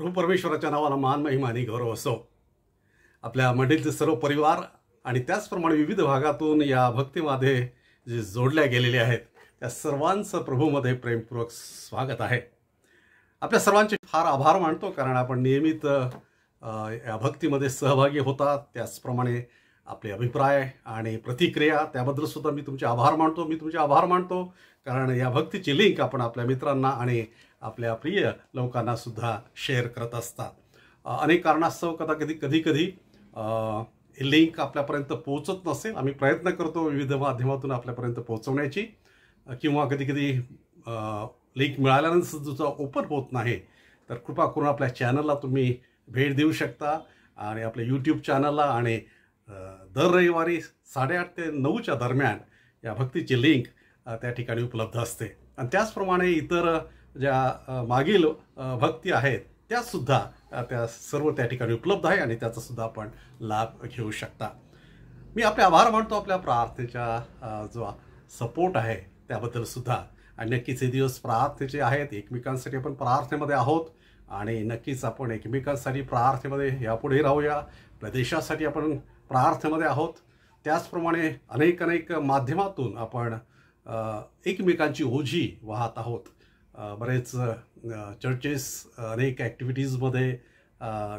प्रभू परमेश्वराच्या नावाला मान महिमा आणि गौरव असो. आपल्या मंडळीचे सर्व परिवार आणि त्याचप्रमाणे विविध भागातून या भक्तीमध्ये जे जोडल्या गेलेले आहेत त्या सर्वांचं प्रभूमध्ये प्रेमपूर्वक स्वागत आहे. आपल्या सर्वांचे फार आभार मानतो, कारण आपण नियमित या भक्तीमध्ये सहभागी होतात. त्याचप्रमाणे आपले अभिप्राय आणि प्रतिक्रिया त्याबद्दल सुद्धा मी तुमचे आभार मानतो. कारण या भक्तीची लिंक आपण आपल्या मित्रांना आणि आपल्या प्रिय लोकांना सुद्धा शेअर करत असतात. अनेक कारणास्तव कधी लिंक आपल्यापर्यंत पोहोचत नसेल. आम्ही प्रयत्न करतो विविध माध्यमातून आपल्यापर्यंत पोहोचवण्याची, किंवा कधी लिंक मिळाल्यानंतर सुद्धा ओपन होत नाही. तर कृपा करून आपल्या चॅनलला तुम्ही भेट देऊ शकता आणि आपल्या यूट्यूब चॅनलला, आणि दर रविवारी 8:30 ते 9च्या दरम्यान या भक्तीची लिंक त्या ठिकाणी उपलब्ध असते. आणि त्याचप्रमाणे इतर ज्या मागील भक्ती आहेत त्यासुद्धा त्या सर्व त्या ठिकाणी उपलब्ध आहे आणि त्याचासुद्धा आपण लाभ घेऊ शकता. मी आपले आभार मानतो आपल्या प्रार्थनेच्या जो सपोर्ट आहे त्याबद्दल सुद्धा. आणि नक्कीच हे दिवस प्रार्थनेचे आहेत. एकमेकांसाठी आपण प्रार्थनेमध्ये आहोत आणि नक्कीच आपण एकमेकांसाठी प्रार्थनेमध्ये यापुढे राहूया. आपल्या देशासाठी आपण प्रार्थनेमध्ये आहोत. त्याचप्रमाणे अनेक माध्यमातून आपण एकमेकांची ओझी वाहत आहोत. बरेच चर्चेस अनेक ॲक्टिव्हिटीजमध्ये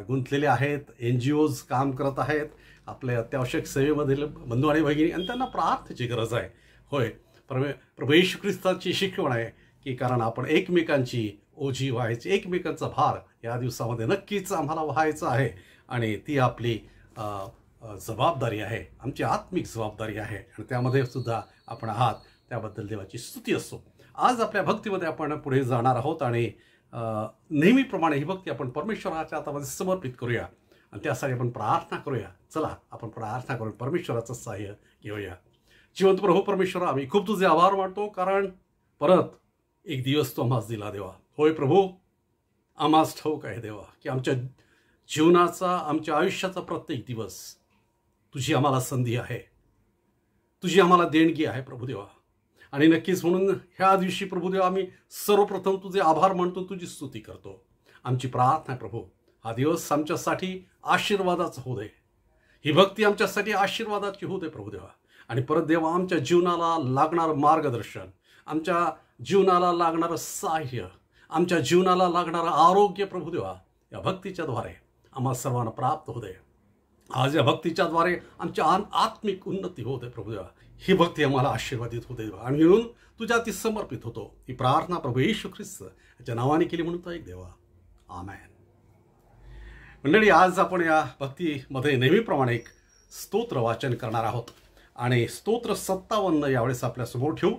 गुंतलेले आहेत. NGOज काम करत आहेत आपल्या अत्यावश्यक सेवेमधील बंधू आणि भगिनी, आणि त्यांना प्रार्थनेची गरज आहे. होय, प्रभू येशू ख्रिस्ताची शिकवण आहे की कारण आपण एकमेकांची ओझी व्हायची, एकमेकांचा भार या दिवसामध्ये नक्कीच आम्हाला व्हायचा आहे. आणि ती आपली जबाबदारी आहे, आमची आत्मिक जबाबदारी आहे, आणि त्यामध्ये सुद्धा आपण आहात. त्याबद्दल देवाची स्तुती असो. आज आपल्या भक्तीमध्ये आपण पुढे जाणार आहोत आणि नेहमीप्रमाणे ही भक्ती आपण परमेश्वराच्या हातामध्ये समर्पित करूया आणि त्यासाठी आपण प्रार्थना करूया. चला आपण प्रार्थना करून परमेश्वराचं सहाय्य घेऊया. जिवंत प्रभू परमेश्वरा, आम्ही खूप तुझे आभार मानतो, कारण परत एक दिवस तू आम्हास दिला देवा. होय प्रभू, आम्हास ठाऊक आहे देवा की आमच्या जीवनाचा, आमच्या आयुष्याचा प्रत्येक दिवस तुझी आम्हाला संधी आहे, तुझी आम्हाला देणगी आहे प्रभू देवा. आणि नक्कीच म्हणून ह्या दिवशी प्रभुदेवा आम्ही सर्वप्रथम तुझे आभार मानतो, तुझी स्तुती करतो. आमची प्रार्थना प्रभू, हा दिवस आमच्यासाठी आशीर्वादाचा होऊ दे. ही भक्ती आमच्यासाठी आशीर्वादाची होऊ दे प्रभुदेवा. आणि परत देवा, आमच्या जीवनाला लागणारं मार्गदर्शन, आमच्या जीवनाला लागणारं सहाय्य, आमच्या जीवनाला लागणारं आरोग्य प्रभुदेवा या भक्तीच्या द्वारे आम्हाला सर्वांना प्राप्त होऊ दे. आज या भक्तीच्या द्वारे आमच्या आत्मिक उन्नती होते प्रभुदेवा. ही भक्ती आम्हाला आशीर्वादित होते आणि म्हणून तुझ्या ती समर्पित होतो. ही प्रार्थना प्रभू येशू ख्रिस्त याच्या नावाने केली म्हणून ऐक देवा, आमेन. मंडळी, आज आपण या भक्तीमध्ये नेहमीप्रमाणे एक स्तोत्र वाचन करणार आहोत आणि स्तोत्र 57 यावेळेस आपल्यासमोर ठेवू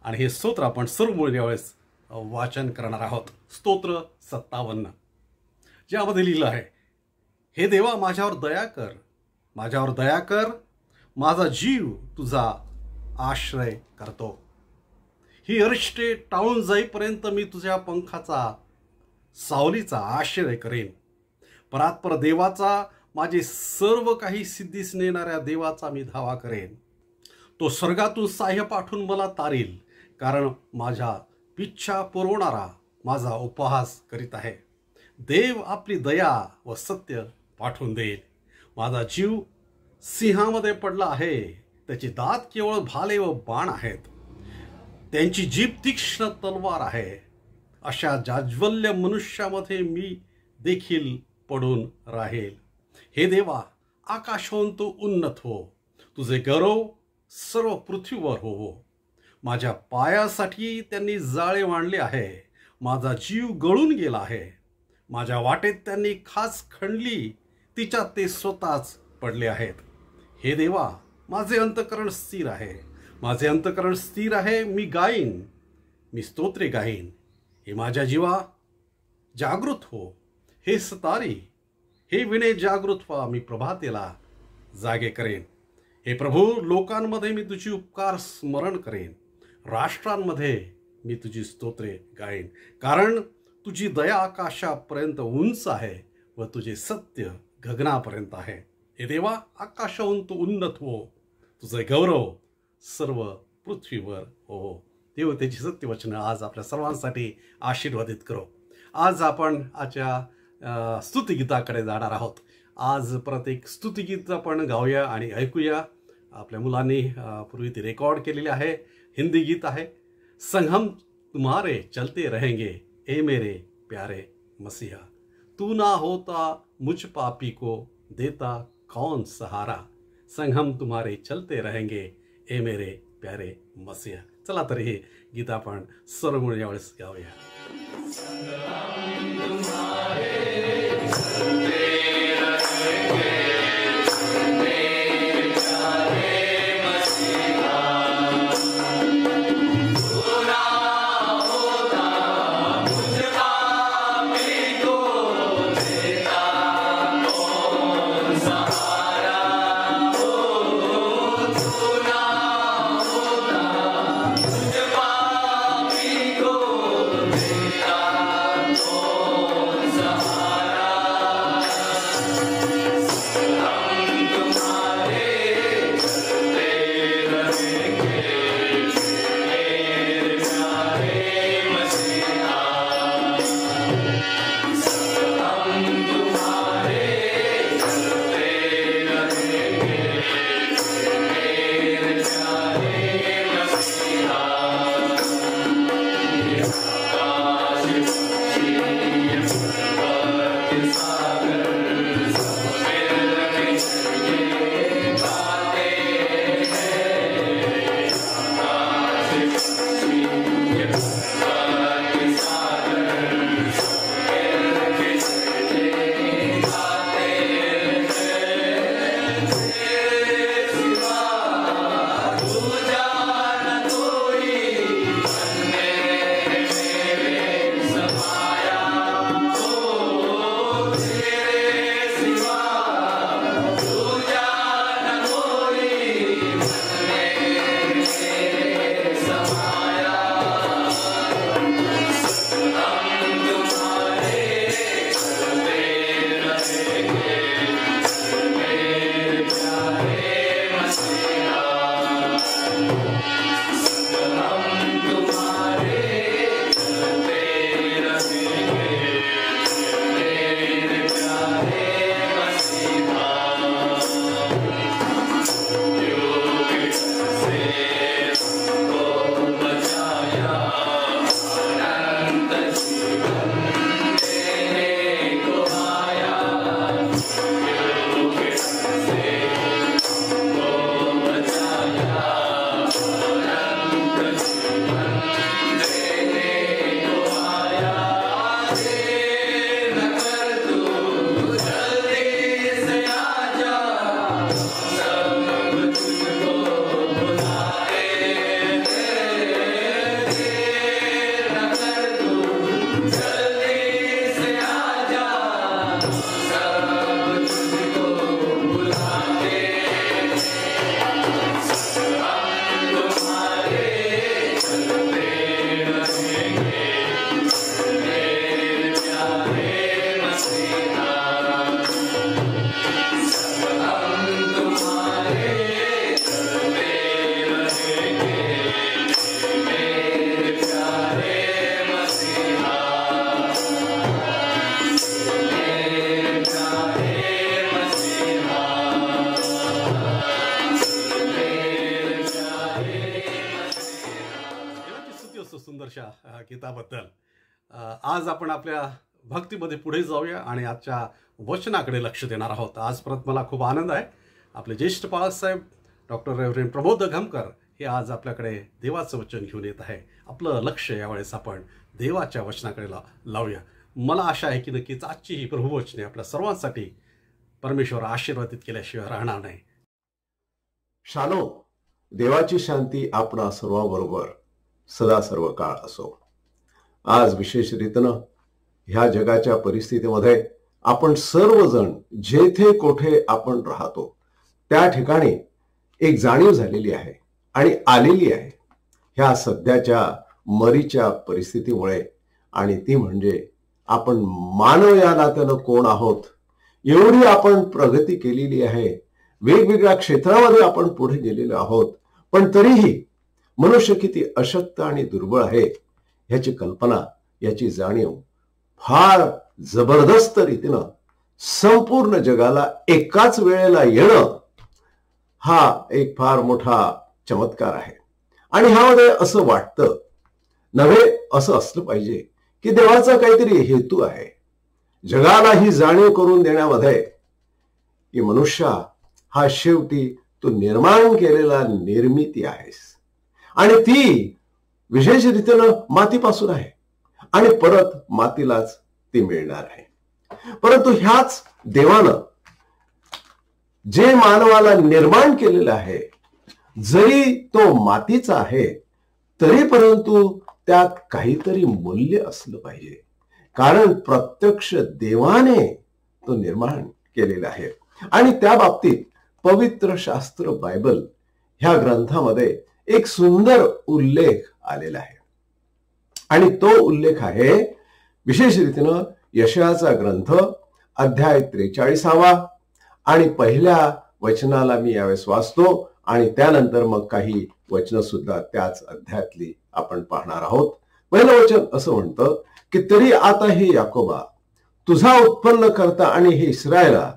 आणि हे स्तोत्र आपण सर्व मुळे यावेळेस वाचन करणार आहोत. स्तोत्र 57 ज्यामध्ये लिहिलं आहे, हे देवा माझ्यावर दया कर, माझ्यावर दया कर, माझा जीव तुझा आश्रय करतो. ही अरिष्टे टाळून जाईपर्यंत मी तुझ्या पंखाचा, सावलीचा आश्रय करेन. परात्पर देवाचा, माझे सर्व काही सिद्धीस नेणाऱ्या देवाचा मी धावा करेन. तो स्वर्गातून साह्य पाठवून मला तारील, कारण माझ्या इच्छा पुरवणारा माझा उपहास करीत आहे. देव आपली दया व सत्य पाठवून देईल. माझा जीव सिंहामध्ये पडला आहे, त्याचे दात केवळ भाले व बाण आहेत, त्यांची जीभ तीक्ष्ण तलवार आहे. अशा जाज्वल्य मनुष्यामध्ये मी देखील पडून राहील. हे देवा, आकाशाहून तू उन्नत हो, तुझे गौरव सर्व पृथ्वीवर हो. माझ्या पायासाठी त्यांनी जाळे मांडले आहे, माझा जीव गळून गेला आहे. माझ्या वाटेत त्यांनी खाच खणली, तिच्यात ते स्वतःच पडले आहेत. हे देवा, माझे अंतःकरण स्थिर आहे, माझे अंतःकरण स्थिर आहे. मी गाईन, मी स्तोत्रे गाईन. हे माझ्या जीवा, जागृत हो. हे सतारी, हे विणे जागृत व्हा. मी प्रभातेला जागे करेन. हे प्रभू, लोकांमध्ये मी तुझी उपकार स्मरण करेन, राष्ट्रांमध्ये मी तुझी स्तोत्रे गाईन. कारण तुझी दया आकाशापर्यंत उंच आहे व तुझे सत्य गगनापर्यंत आहे. हे देवा, आकाशाहून तू उन्नत हो, तुझे गौरव सर्व पृथ्वीवर हो. देव त्याची सत्यवचनं आज आपल्या सर्वांसाठी आशीर्वादित करो. आज आपण आजच्या स्तुतिगीताकडे जाणार आहोत. आज परत एक स्तुतिगीत आपण गाऊया आणि ऐकूया. आपल्या मुलांनी पूर्वी ती रेकॉर्ड केलेली आहे. हिंदी गीत आहे. संग हम तुम्हारे चलते रहेंगे ए मेरे प्यारे मसीहा, तू ना होता मुझ पापी को देता कौन सहारा, संग हम तुम्हारे चलते रहेंगे ए मेरे प्यारे मसीहा. चला तर हे गीत आपण सर्व मिळून यावेळेस गाऊया. सुंदरशा गीताबद्दल आज आपण आपल्या भक्तीमध्ये पुढे जाऊया आणि आजच्या वचनाकडे लक्ष देणार आहोत. आज परत मला खूप आनंद आहे. आपले ज्येष्ठ बाळासाहेब डॉक्टर रेव्हरेंड प्रबोध दघमकर हे आज आपल्याकडे देवाचं वचन घेऊन येत आहे. आपलं लक्ष यावेळेस आपण देवाच्या वचनाकडे लावूया. मला आशा आहे की नक्कीच आजची ही प्रभुवचने आपल्या सर्वांसाठी परमेश्वर आशीर्वादित केल्याशिवाय राहणार नाही. शालोम. देवाची शांती आपणा सर्वांबरोबर सदा सर्व काळ असो. आज विशेष रीतीनं ह्या जगाच्या परिस्थितीमध्ये आपण सर्वजण जेथे कोठे आपण राहतो त्या ठिकाणी एक जाणीव झालेली आहे आणि आलेली आहे ह्या सध्याच्या मरीच्या परिस्थितीमुळे. आणि ती म्हणजे आपण मानव या नात्यानं कोण आहोत. एवढी आपण प्रगती केलेली आहे, वेगवेगळ्या क्षेत्रामध्ये आपण पुढे गेलेलो आहोत, पण तरीही मनुष्य किती अशक्त आणि दुर्बळ आहे ह्याची कल्पना, याची जाणीव फार जबरदस्त रीतीनं संपूर्ण जगाला एकाच वेळेला येणं हा एक फार मोठा चमत्कार आहे. आणि ह्यामध्ये असं वाटतं नव्हे, असं असलं पाहिजे की देवाचा काहीतरी हेतू आहे. जगाला ही जाणीव करून देण्यामध्ये की मनुष्य हा शेवटी तू निर्माण केलेला निर्मिती आहेस आणि ती विशेष रीतीनं मातीपासून आहे आणि परत मातीलाच ती मिळणार आहे. परंतु ह्याच देवानं जे मानवाला निर्माण केलेलं आहे, जरी तो मातीचा आहे तरी परंतु त्यात काहीतरी मूल्य असलं पाहिजे, कारण प्रत्यक्ष देवाने तो निर्माण केलेला आहे. आणि त्या बाबतीत पवित्र शास्त्र बायबल ह्या ग्रंथामध्ये एक सुंदर उल्लेख आलेला आहे आणि तो उल्लेख आहे विशेष रीतीनं यशायाचा ग्रंथ अध्याय 43 आणि पहिल्या वचनाला मी यावेळेस वाचतो आणि त्यानंतर मग काही वचन सुद्धा त्याच अध्यायातली आपण पाहणार आहोत. पहिलं वचन असं म्हणतं की तरी आता हे याकोबा तुझा उत्पन्न करता आणि हे इस्रायला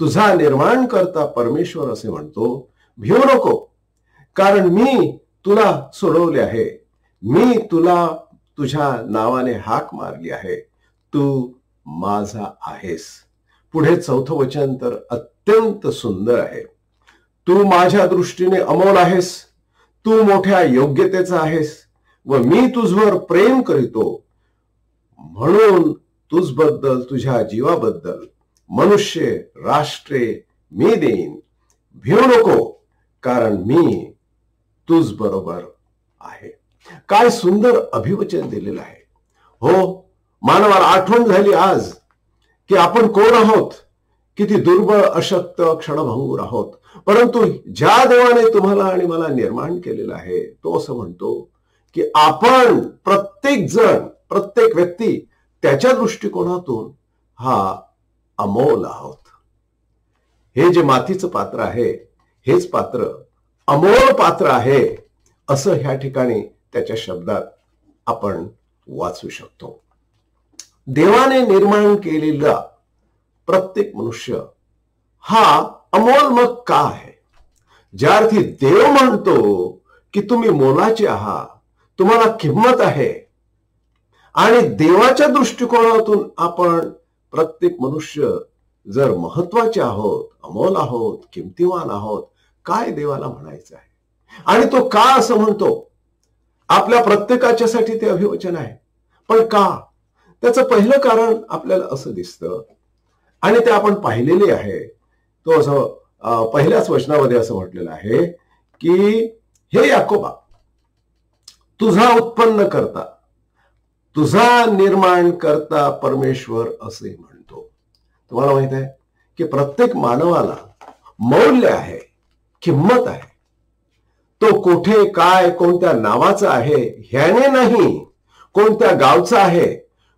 तुझा निर्माण करता परमेश्वर असे म्हणतो, भिवू नको, कारण मी तुला सोडवले आहे, मी तुला तुझ्या नावाने हाक मारली आहे, तू माझा आहेस. पुढे चौथं वचन तर अत्यंत सुंदर आहे. तू माझ्या दृष्टीने अमोल आहेस, तू मोठ्या योग्यतेचा आहेस व मी तुझवर प्रेम करीतो, म्हणून तुझबद्दल तुझ्या जीवाबद्दल मनुष्य राष्ट्रे मी देईन. भिवू नको, कारण मी तुझ बरोबर आहे. काय सुंदर अभिवचन दिलेलं आहे. हो, मानवाला आठवण झाली आज की आपण कोण आहोत, किती दुर्बळ, अशक्त, क्षणभंगूर आहोत. परंतु ज्या देवाने तुम्हाला आणि मला निर्माण केलेलं आहे तो असं म्हणतो की आपण प्रत्येक जण, प्रत्येक व्यक्ती त्याच्या दृष्टिकोनातून हा अमोल आहोत. हे जे मातीचं पात्र आहे हेच पात्र अमोल पात्र आहे असं ह्या ठिकाणी त्याच्या शब्दात आपण वाचू शकतो. देवाने निर्माण केलेला प्रत्येक मनुष्य हा अमोल मग का आहे? ज्या अर्थी देव म्हणतो की तुम्ही मोलाचे आहात, तुम्हाला किंमत आहे आणि देवाच्या दृष्टिकोनातून आपण प्रत्येक मनुष्य जर महत्वाचे आहोत, अमोल आहोत, किमतीवान आहोत, काय देवाला म्हणायचं आहे? आणि तो का असं म्हणतो? आपल्या प्रत्येकाच्यासाठी ते अभिवचन आहे, पण का? त्याचं पहिलं कारण आपल्याला असं दिसतं आणि ते आपण पाहिलेले आहे. तो असं पहिल्याच वचनामध्ये असं म्हटलेलं आहे की हे याकोबा तुझा उत्पन्न करता, तुझा निर्माण करता परमेश्वर असे म्हणतो. तुम्हाला माहित आहे की प्रत्येक मानवाला मौल्य आहे, किंमत आहे. तो कुठे, काय, कोणत्या नावाचा आहे ह्याने नाही, कोणत्या गावचा आहे,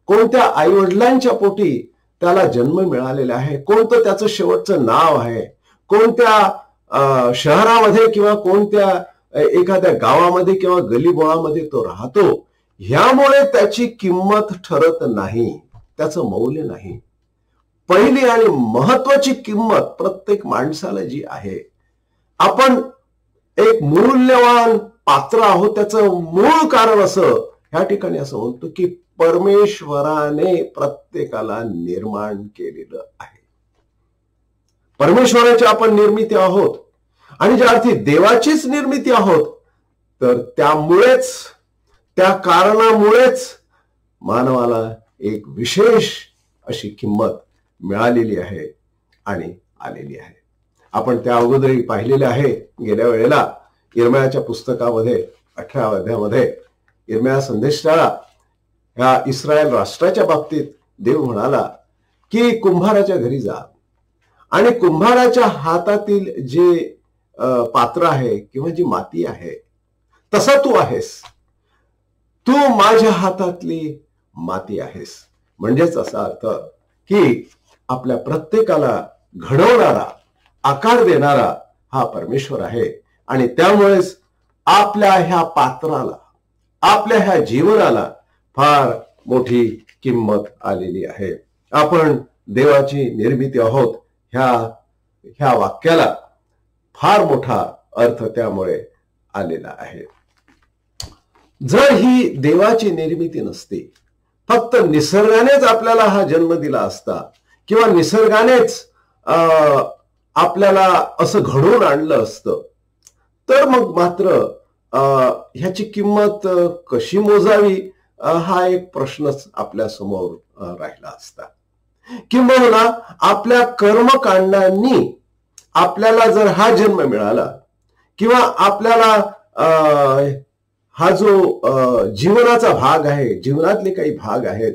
कोणत्या आईवडिलांच्या पोटी त्याला जन्म मिळालेला आहे, कोणतं त्याचं शेवटचं नाव आहे, कोणत्या शहरामध्ये किंवा कोणत्या एखाद्या गावामध्ये किंवा गलीबोळामध्ये तो राहतो, ह्यामुळे त्याची किंमत ठरत नाही, त्याचं मौल्य नाही. पहिली आणि महत्वाची किंमत प्रत्येक माणसाला जी आहे, आपण एक मूल्यवान पात्र आहोत. त्याचं मूळ कारण असं ह्या ठिकाणी असं म्हणतो की परमेश्वराने प्रत्येकाला निर्माण केलेलं आहे. परमेश्वराची आपण निर्मिती आहोत आणि ज्या अर्थी देवाचीच निर्मिती आहोत, तर त्यामुळेच, त्या कारणामुळेच मानवाला एक विशेष अशी किंमत मिळालेली आहे आणि आलेली आहे. आपण त्या अगोदरही पाहिलेले आहे गेल्या वेळेला इर्मयाच्या पुस्तकामध्ये 18व्या अध्यायामध्ये इर्मया संदेशकारा ह्या इस्रायल राष्ट्राच्या बाबतीत देव म्हणाला की कुंभाराच्या घरी जा आणि कुंभाराच्या हातातील जे पात्र आहे किंवा जी माती आहे तसा तू आहेस, तू माझ्या हातातली माती आहेस. म्हणजेच असा अर्थ की आपल्या प्रत्येकाला घडवणारा, आकार देणारा हा परमेश्वर आहे आणि त्यामुळेच आपल्या ह्या पात्राला, आपल्या ह्या जीवनाला फार मोठी किंमत आलेली आहे. आपण देवाची निर्मिती आहोत ह्या वाक्याला फार मोठा अर्थ त्यामुळे आलेला आहे. जर ही देवाची निर्मिती नसती, फक्त निसर्गानेच आपल्याला हा जन्म दिला असता किंवा निसर्गानेच आपल्याला असं घडवून आणलं असतं, तर मग मात्र ह्याची किंमत कशी मोजावी हा एक प्रश्नच आपल्या समोर राहिला असता. किंबहुना आपल्या कर्मकांडांनी आपल्याला जर हा जन्म मिळाला किंवा आपल्याला हा जो जीवनाचा भाग आहे, जीवनातले काही भाग आहेत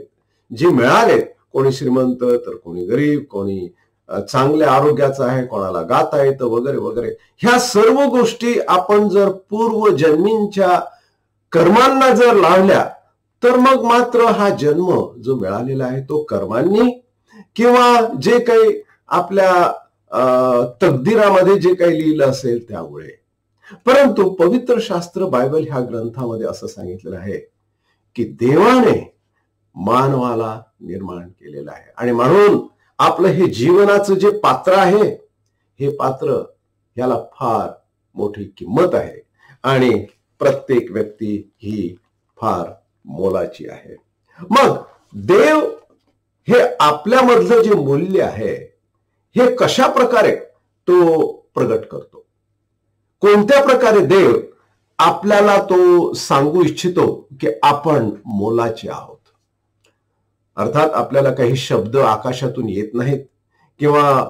जे मिळाले, कोणी श्रीमंत तर कोणी गरीब, कोणी चांगल्या आरोग्याचा आहे, कोणाला गाता येतं वगैरे वगैरे, ह्या सर्व गोष्टी आपण जर पूर्वजन्मींच्या कर्मांना जर लावल्या तर मग मात्र हा जन्म जो मिळालेला आहे तो कर्मांनी किंवा जे काही आपल्या तकदीरामध्ये जे काही लिहिलं असेल त्यामुळे. परंतु पवित्र शास्त्र बायबल ह्या ग्रंथामध्ये असं सांगितलेलं आहे की देवाने मानवाला निर्माण केलेलं आहे आणि म्हणून आपलं हे जीवनाचं जे पात्र आहे, हे पात्र याला फार मोठी किंमत आहे आणि प्रत्येक व्यक्ती ही फार मोलाची आहे. मग देव हे आपल्यामधलं जे मूल्य आहे हे कशा प्रकारे तो प्रगट करतो, कोणत्या प्रकारे देव आपल्याला तो सांगू इच्छितो की आपण मोलाचे आहोत. अर्थात आपल्याला काही शब्द आकाशातून येत नाहीत किंवा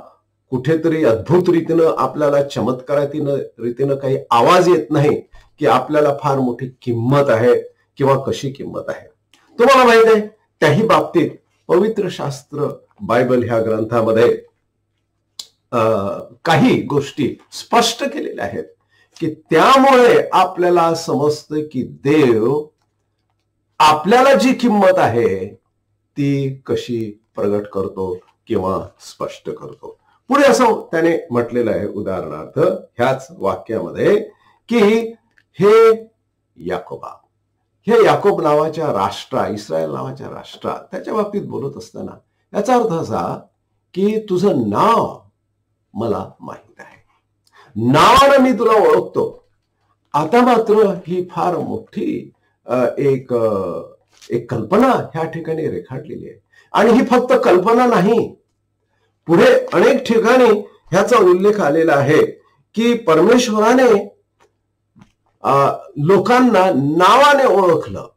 कुठेतरी अद्भुत रीतीनं आपल्याला चमत्कारातीनं रीतीनं काही आवाज येत नाही की आपल्याला फार मोठी किंमत आहे किंवा कशी किंमत आहे. तुम्हाला माहित आहे, त्याही बाबतीत पवित्र शास्त्र बायबल ह्या ग्रंथामध्ये काही गोष्टी स्पष्ट केलेल्या आहेत की त्यामुळे आपल्याला समजतं की देव आपल्याला जी किंमत आहे ती कशी प्रगट करतो किंवा स्पष्ट करतो. पुढे असं त्याने म्हटलेलं आहे, उदाहरणार्थ ह्याच वाक्यामध्ये की हे याकोबा, हे याकोब नावाच्या राष्ट्रा, इस्रायल नावाच्या राष्ट्रा, त्याच्या बाबतीत बोलत असताना याचा अर्थ असा की तुझं नाव मला माहित आहे, नावानं मी तुला ओळखतो. आता मात्र ही फार मोठी एक कल्पना ह्या ठिकाणी रेखाटलेली आहे आणि ही फक्त कल्पना नाही, पुढे अनेक ठिकाणी ह्याचा उल्लेख आलेला आहे की परमेश्वराने लोकांना नावाने ओळखलं,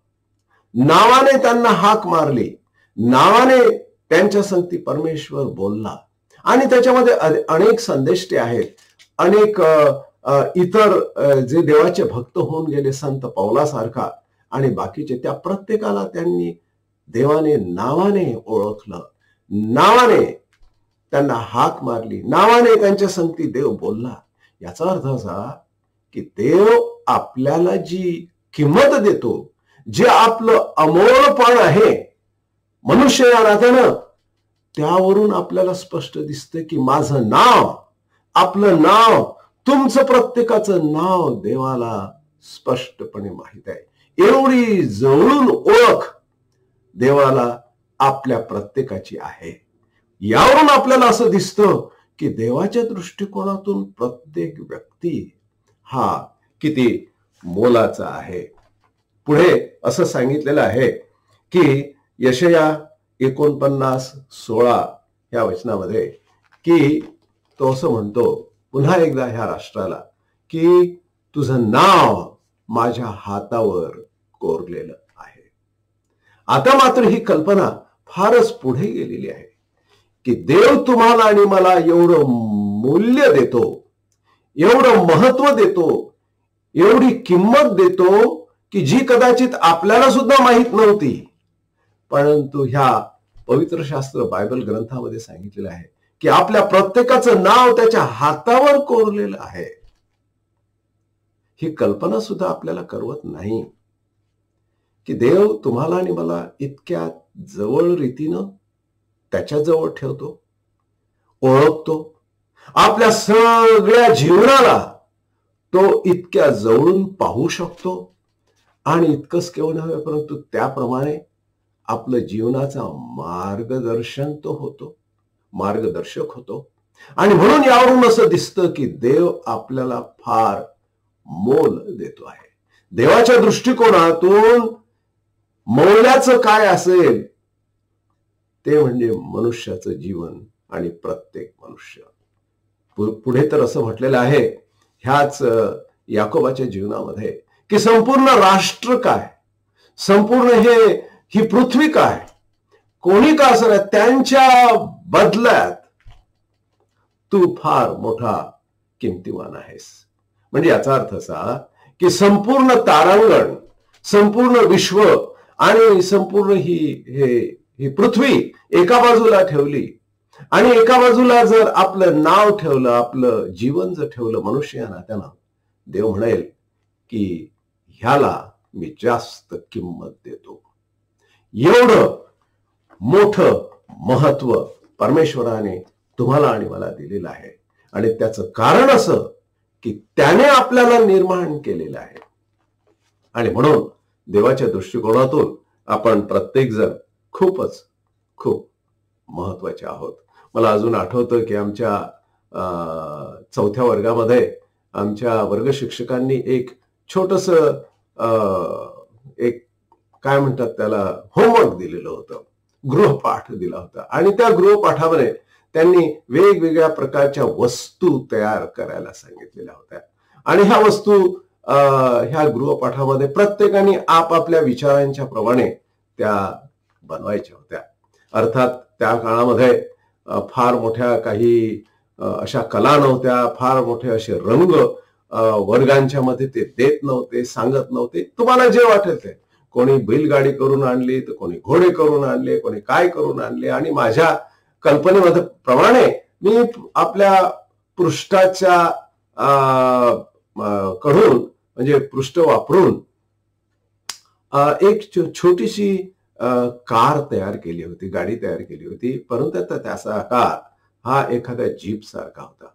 नावाने त्यांना हाक मारली, नावाने त्यांच्या संगती परमेश्वर बोलला आणि त्याच्यामध्ये अनेक संदेष्टे आहेत. अनेक इतर जे देवाचे भक्त होऊन गेले, संत पौलासारखा आणि बाकीचे, त्या प्रत्येकाला त्यांनी देवाने नावाने ओळखलं, नावाने त्यांना हाक मारली, नावाने त्यांच्या संगती देव बोलला. याचा अर्थ असा की देव आपल्याला जी किंमत देतो, जे आपलं अमोलपण आहे मनुष्य या नात्यानं, त्यावरून आपल्याला स्पष्ट दिसतं की माझं नाव, आपलं नाव, तुमचं प्रत्येकाचं नाव देवाला स्पष्टपणे माहित आहे. एवढी जवळून ओळख देवाला आपल्या प्रत्येकाची आहे. यावरून आपल्याला असं दिसतं की देवाच्या दृष्टिकोनातून प्रत्येक व्यक्ती हा किती मोलाचा आहे. पुढे असं सांगितलेलं आहे की यशया 49:16 या वचनामध्ये की तो असं म्हणतो पुन्हा एकदा ह्या राष्ट्राला की तुझं नाव माझ्या हातावर कोरलेलं आहे. आता मात्र ही कल्पना फारच पुढे गेलेली आहे की देव तुम्हाला आणि मला एवढं मूल्य देतो, एवढं महत्व देतो, एवढी किंमत देतो की जी कदाचित आपल्याला सुद्धा माहित नव्हती. परंतु ह्या पवित्र शास्त्र बायबल ग्रंथामध्ये सांगितलेलं आहे की आपल्या प्रत्येकाचं नाव त्याच्या हातावर कोरलेलं आहे. ही कल्पना सुद्धा आपल्याला करवत नाही की देव तुम्हाला आणि मला इतक्या जवळ रीतीनं त्याच्या जवळ ठेवतो, ओळखतो. आपल्या सगळ्या जीवनाला तो इतक्या जवळून पाहू शकतो आणि इतकंच केवळ नव्हे, परंतु त्याप्रमाणे आपलं जीवनाचा मार्गदर्शन तो होतो, मार्गदर्शक होतो. आणि म्हणून यावरून असं दिसतं की देव आपल्याला फार मोल देतो आहे. देवाच्या दृष्टिकोनातून मौल्याचं काय असेल ते म्हणजे मनुष्याचं जीवन आणि प्रत्येक मनुष्य. पुढे तर असं म्हटलेलं आहे ह्याच याकोबाच्या जीवनामध्ये की संपूर्ण राष्ट्र काय, संपूर्ण ही पृथ्वी काय, कोणी का असं त्यांच्या बदल्यात तू फार मोठा किमतीवान आहेस. म्हणजे याचा अर्थ असा की संपूर्ण तारांगण, संपूर्ण विश्व आणि संपूर्ण ही पृथ्वी एका बाजूला ठेवली आणि एका बाजूला जर आपलं नाव ठेवलं, आपलं जीवन जर ठेवलं मनुष्य या नात्यानं, देव म्हणेल की ह्याला मी जास्त किंमत देतो. एवढं मोठं महत्व परमेश्वराने तुम्हाला आणि मला दिलेलं आहे. आणि त्याचं कारण असं की त्याने आपल्याला निर्माण केलेलं आहे. आणि म्हणून देवाच्या दृष्टिकोनातून आपण प्रत्येक जण खूपच खूप महत्वाचे आहोत. मला अजून आठवतं की आमच्या 4थ्या वर्गामध्ये आमच्या वर्ग शिक्षकांनी एक छोटस एक काय म्हणतात त्याला होमवर्क दिलेलं होतं, गृहपाठ दिला होता. आणि त्या गृहपाठामध्ये त्यांनी वेगवेगळ्या प्रकारच्या वस्तू तयार करायला सांगितलेल्या होत्या. आणि ह्या वस्तू ह्या गृहपाठामध्ये प्रत्येकाने आपापल्या विचारांच्या प्रमाणे त्या बनवायच्या होत्या. अर्थात त्या काळामध्ये फार मोठ्या काही अशा कला नव्हत्या, फार मोठे असे रंग वर्गांच्या मध्ये ते देत नव्हते, सांगत नव्हते. तुम्हाला जे वाटेल ते, कोणी बैलगाडी करून आणली तर कोणी घोडे करून आणले, कोणी काय करून आणले. आणि माझ्या कल्पनेमध्ये प्रमाणे मी आपल्या पृष्ठाच्या कडून म्हणजे पृष्ठ वापरून एक छोटीशी कार तयार केली होती, गाडी तयार केली होती. परंतु त्याचा आकार हा एखाद्या जीप सारखा होता.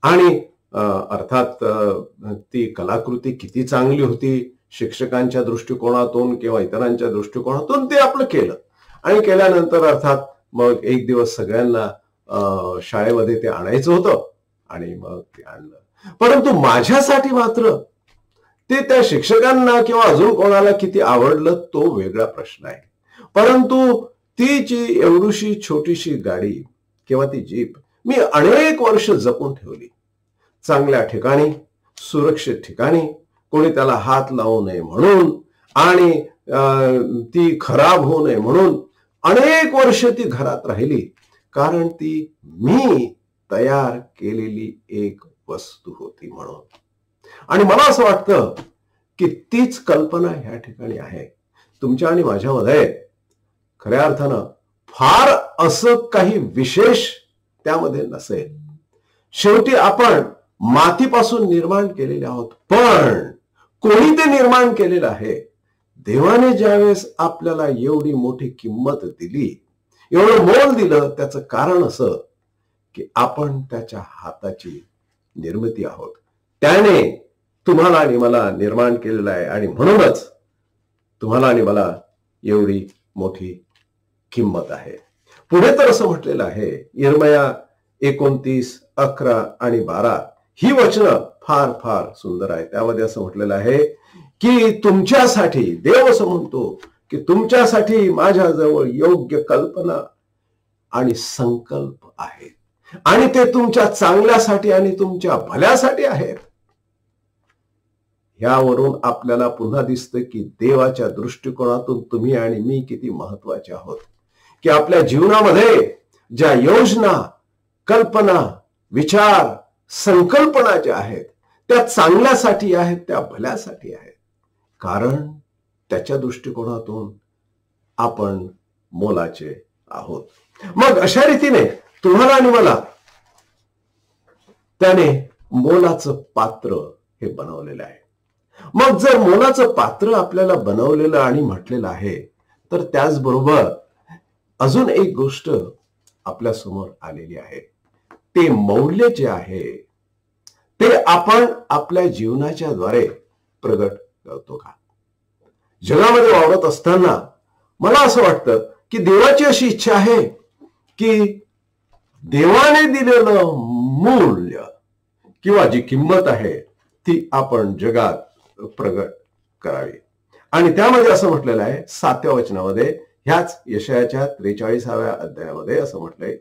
आणि अर्थात ती कलाकृती किती चांगली होती शिक्षकांच्या दृष्टिकोनातून किंवा इतरांच्या दृष्टिकोनातून ते आपलं केलं. आणि केल्यानंतर अर्थात मग एक दिवस सगळ्यांना शाळेमध्ये ते आणायचं होतं आणि मग ते आणलं. परंतु माझ्यासाठी मात्र ते त्या शिक्षकांना किंवा अजून कोणाला किती आवडलं तो वेगळा प्रश्न आहे. परंतु ती जी एवढीशी छोटीशी गाडी किंवा ती जीप मी अनेक वर्ष जपून ठेवली, चांगल्या ठिकाणी, सुरक्षित ठिकाणी, कोणी त्याला हात लावू नये म्हणून आणि ती खराब होऊ नये म्हणून अनेक वर्ष ती घरात राहिली. कारण ती मी तयार केलेली एक वस्तू होती म्हणून. आणि मला असं वाटतं की तीच कल्पना ह्या ठिकाणी आहे तुमच्या आणि माझ्यामध्ये. खऱ्या अर्थानं फार असं काही विशेष त्यामध्ये नसेल. शेवटी आपण मातीपासून निर्माण केलेले आहोत. पण कोणी ते निर्माण केलेलं आहे? देवाने ज्यावेळेस आपल्याला एवढी मोठी किंमत दिली, एवढं मोल दिलं, त्याचं कारण असं की आपण त्याच्या हाताची निर्मिती आहोत. त्याने तुम्हाला आणि मला निर्माण केलेलं आहे. आणि म्हणूनच तुम्हाला आणि मला एवढी मोठी किंमत आहे. पुढे तर असं म्हटलेलं आहे यिर्मया 29:11 आणि 12 ही वचनं फार फार सुंदर आहे. त्यामध्ये असं म्हटलेलं आहे की तुमच्यासाठी, देव असं म्हणतो की तुमच्यासाठी माझ्याजवळ योग्य कल्पना आणि संकल्प आहेत आणि ते तुमच्या चांगल्यासाठी आणि तुमच्या भल्यासाठी आहेत. यावरून आपल्याला पुन्हा दिसतं की देवाच्या दृष्टिकोनातून तुम्ही आणि मी किती महत्वाचे आहोत. की आपल्या जीवनामध्ये ज्या योजना, कल्पना, विचार, संकल्पना ज्या आहेत त्या चांगल्यासाठी आहेत, त्या भल्यासाठी आहेत. कारण त्याच्या दृष्टिकोनातून आपण मोलाचे आहोत. मग अशा रीतीने तुम्हाला आणि मला त्याने मोलाचं पात्र हे बनवलेलं आहे. मग जर मोलाचं पात्र आपल्याला बनवलेलं आणि म्हटलेलं आहे तर त्याचबरोबर अजून एक गोष्ट आपल्या समोर आलेली आहे. ते मौल्य जे आहे ते आपण आपल्या जीवनाच्या द्वारे प्रगट करतो का? जगामध्ये वावरत असताना मला असं वाटतं की देवाची अशी इच्छा आहे की देवाने दिलेलं मूल्य किंवा जी किंमत आहे ती आपण जगात प्रगट करावी. आणि त्यामध्ये असं म्हटलेलं आहे 7व्या वचनामध्ये, ह्याच यशायाच्या 43व्या अध्यायामध्ये असं म्हटलंय,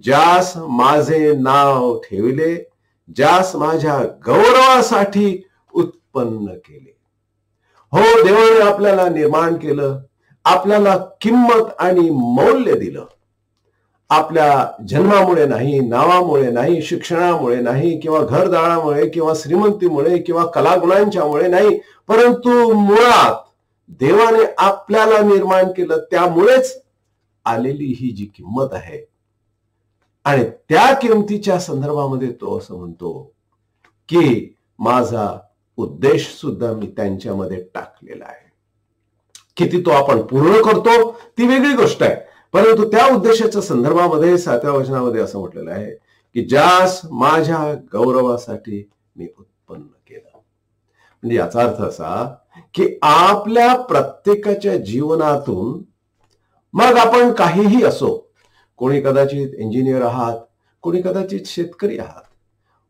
ज्यास माझे नाव ठेवले, ज्यास माझ्या गौरवासाठी उत्पन्न केले. हो, देवाने आपल्याला निर्माण केलं, आपल्याला किंमत आणि मौल्य दिलं. आपल्या जन्मामुळे नाही, नावामुळे नाही, शिक्षणामुळे नाही, किंवा घरदारामुळे किंवा श्रीमंतीमुळे किंवा कलागुणांच्यामुळे नाही, परंतु मुळात देवाने आपल्याला निर्माण केलं त्यामुळेच आलेली ही जी किंमत आहे. आणि त्या किंमतीच्या संदर्भामध्ये तो असं म्हणतो की माझा उद्देश सुद्धा मी त्यांच्यामध्ये टाकलेला आहे. किती तो आपण पूर्ण करतो ती वेगळी गोष्ट आहे, परंतु त्या उद्देशाच्या संदर्भामध्ये 7व्या वचनामध्ये असं म्हटलेलं आहे की ज्यास माझ्या गौरवासाठी मी उत्पन्न केलं. म्हणजे याचा अर्थ असा की आपल्या प्रत्येकाच्या जीवनातून, मग आपण काहीही असो, कोणी कदाचित इंजिनियर आहात, कोणी कदाचित शेतकरी आहात,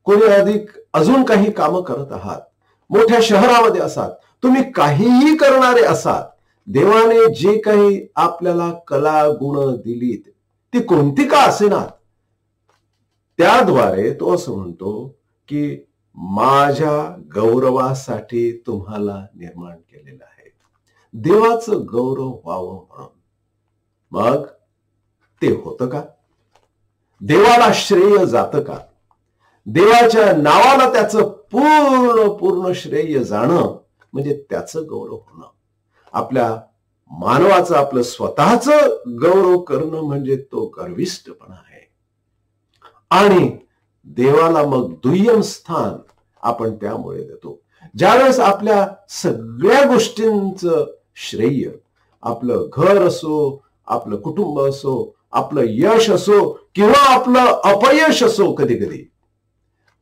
कोणी अजून काही कामं करत आहात, मोठ्या शहरामध्ये असाल, तुम्ही काहीही करणारे असाल, देवाने जे काही आपल्याला कला गुण दिलीत ती कोणती का असेना, त्याद्वारे तो असं म्हणतो की माझ्या गौरवासाठी तुम्हाला निर्माण केलेलं आहे. देवाचं गौरव व्हावं म्हणून. मग ते होतं का? देवाला श्रेय जातं का? देवाच्या नावाला त्याचं पूर्ण श्रेय जाणं म्हणजे त्याचं गौरव होणं. आपल्या मानवाचं, आपलं स्वतःचं गौरव करणं म्हणजे तो गर्विष्ठपणा आहे. आणि देवाला मग दुय्यम स्थान आपण त्यामुळे देतो. ज्यावेळेस आपल्या सगळ्या गोष्टींचं श्रेय, आपलं घर असो, आपलं कुटुंब असो, आपलं यश असो किंवा आपलं अपयश असो, कधी कधी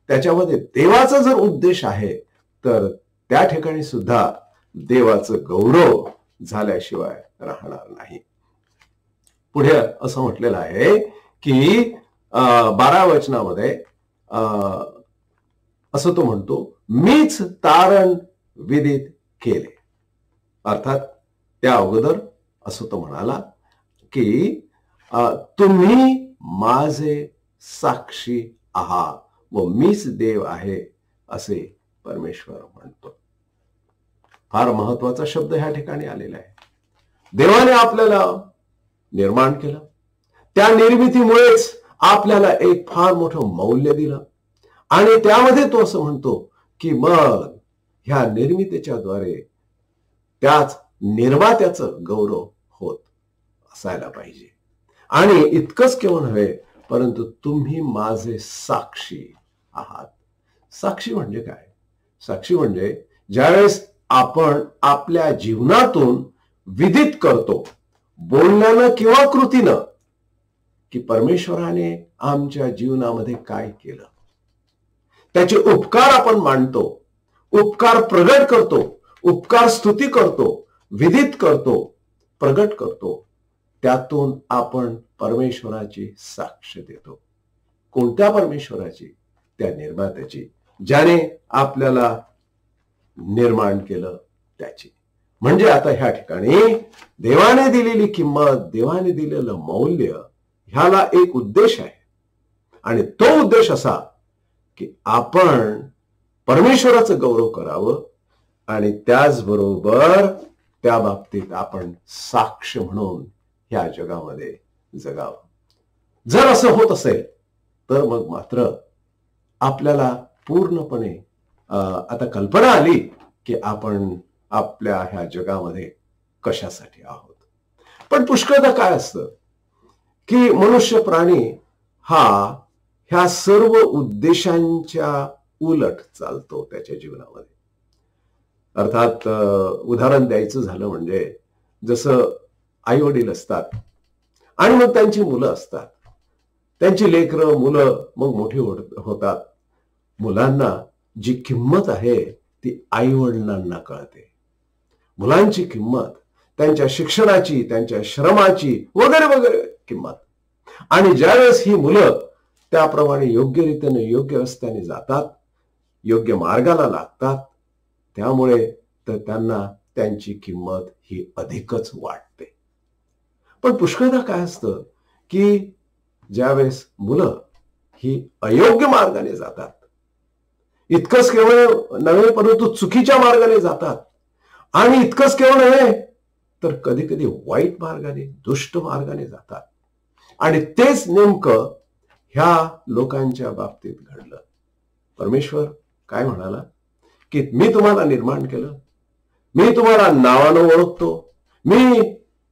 त्याच्यामध्ये देवाचा जर उद्देश आहे तर त्या ठिकाणी सुद्धा देवाचं गौरव झाल्याशिवाय राहणार नाही. पुढे असं म्हटलेलं आहे की 12व्या वचनामध्ये असं तो म्हणतो, मीच तारण विदित केले. अर्थात त्या अगोदर असं तो म्हणाला की तुम्ही माझे साक्षी आहात व मीच देव आहे असे परमेश्वर म्हणतो. फार महत्वाचा शब्द ह्या ठिकाणी आलेला आहे. देवाने आपल्याला निर्माण केलं, त्या निर्मितीमुळेच आपल्याला एक फार मोठं मौल्य दिलं. आणि त्यामध्ये तो असं म्हणतो की मग ह्या निर्मितीच्या द्वारे त्याच निर्मात्याचं गौरव होत असायला पाहिजे. आणि इतकंच केवळ नव्हे, परंतु तुम्ही माझे साक्षी आहात. साक्षी म्हणजे काय? साक्षी म्हणजे ज्यावेळेस आपण आपल्या जीवनातून विदित करतो, बोलण्यानं किंवा कृतीनं, की परमेश्वराने आमच्या जीवनामध्ये काय केलं, त्याचे उपकार आपण मानतो, उपकार प्रगट करतो, उपकार स्तुती करतो, विदित करतो, प्रगट करतो, त्यातून आपण परमेश्वराची साक्ष देतो. कोणत्या परमेश्वराची? त्या निर्मात्याची, ज्याने आपल्याला निर्माण केलं त्याची. म्हणजे आता ह्या ठिकाणी देवाने दिलेली किंमत, देवाने दिलेलं मौल्य, ह्याला एक उद्देश आहे. आणि तो उद्देश असा की आपण परमेश्वराचं गौरव करावं आणि त्याचबरोबर त्या बाबतीत आपण साक्ष म्हणून ह्या जगामध्ये जगावं. जर असं होत असेल तर मग मात्र आपल्याला पूर्णपणे आता कल्पना आली की आपण आपल्या ह्या जगामध्ये कशासाठी आहोत. पण पुष्कळदा काय असतं की मनुष्य प्राणी हा ह्या सर्व उद्देशांच्या उलट चालतो त्याच्या जीवनामध्ये. अर्थात उदाहरण द्यायचं झालं म्हणजे जसं आई वडील असतात आणि मग त्यांची मुलं असतात, त्यांची लेकरं मुलं मग मोठी होतात. मुलांना जी किंमत आहे ती आई वडिलांना कळते. मुलांची किंमत त्यांच्या शिक्षणाची, त्यांच्या श्रमाची वगैरे वगैरे किंमत. आणि ज्यावेळेस ही मुलं त्याप्रमाणे योग्य रीतीने योग्य रस्त्याने जातात, योग्य मार्गाला लागतात, त्यामुळे तर त्यांना त्यांची किंमत ही अधिकच वाटते. पण पुष्कळदा काय असतं की ज्यावेळेस मुलं ही अयोग्य मार्गाने जातात, इतकंच केवळ नव्हे परंतु चुकीच्या मार्गाने जातात, आणि इतकंच केवळ नव्हे तर कधी कधी वाईट मार्गाने, दुष्ट मार्गाने जातात. आणि तेच नेमकं ह्या लोकांच्या बाबतीत घडलं. परमेश्वर काय म्हणाला की मी तुम्हाला निर्माण केलं, मी तुम्हाला नावानं ओळखतो, मी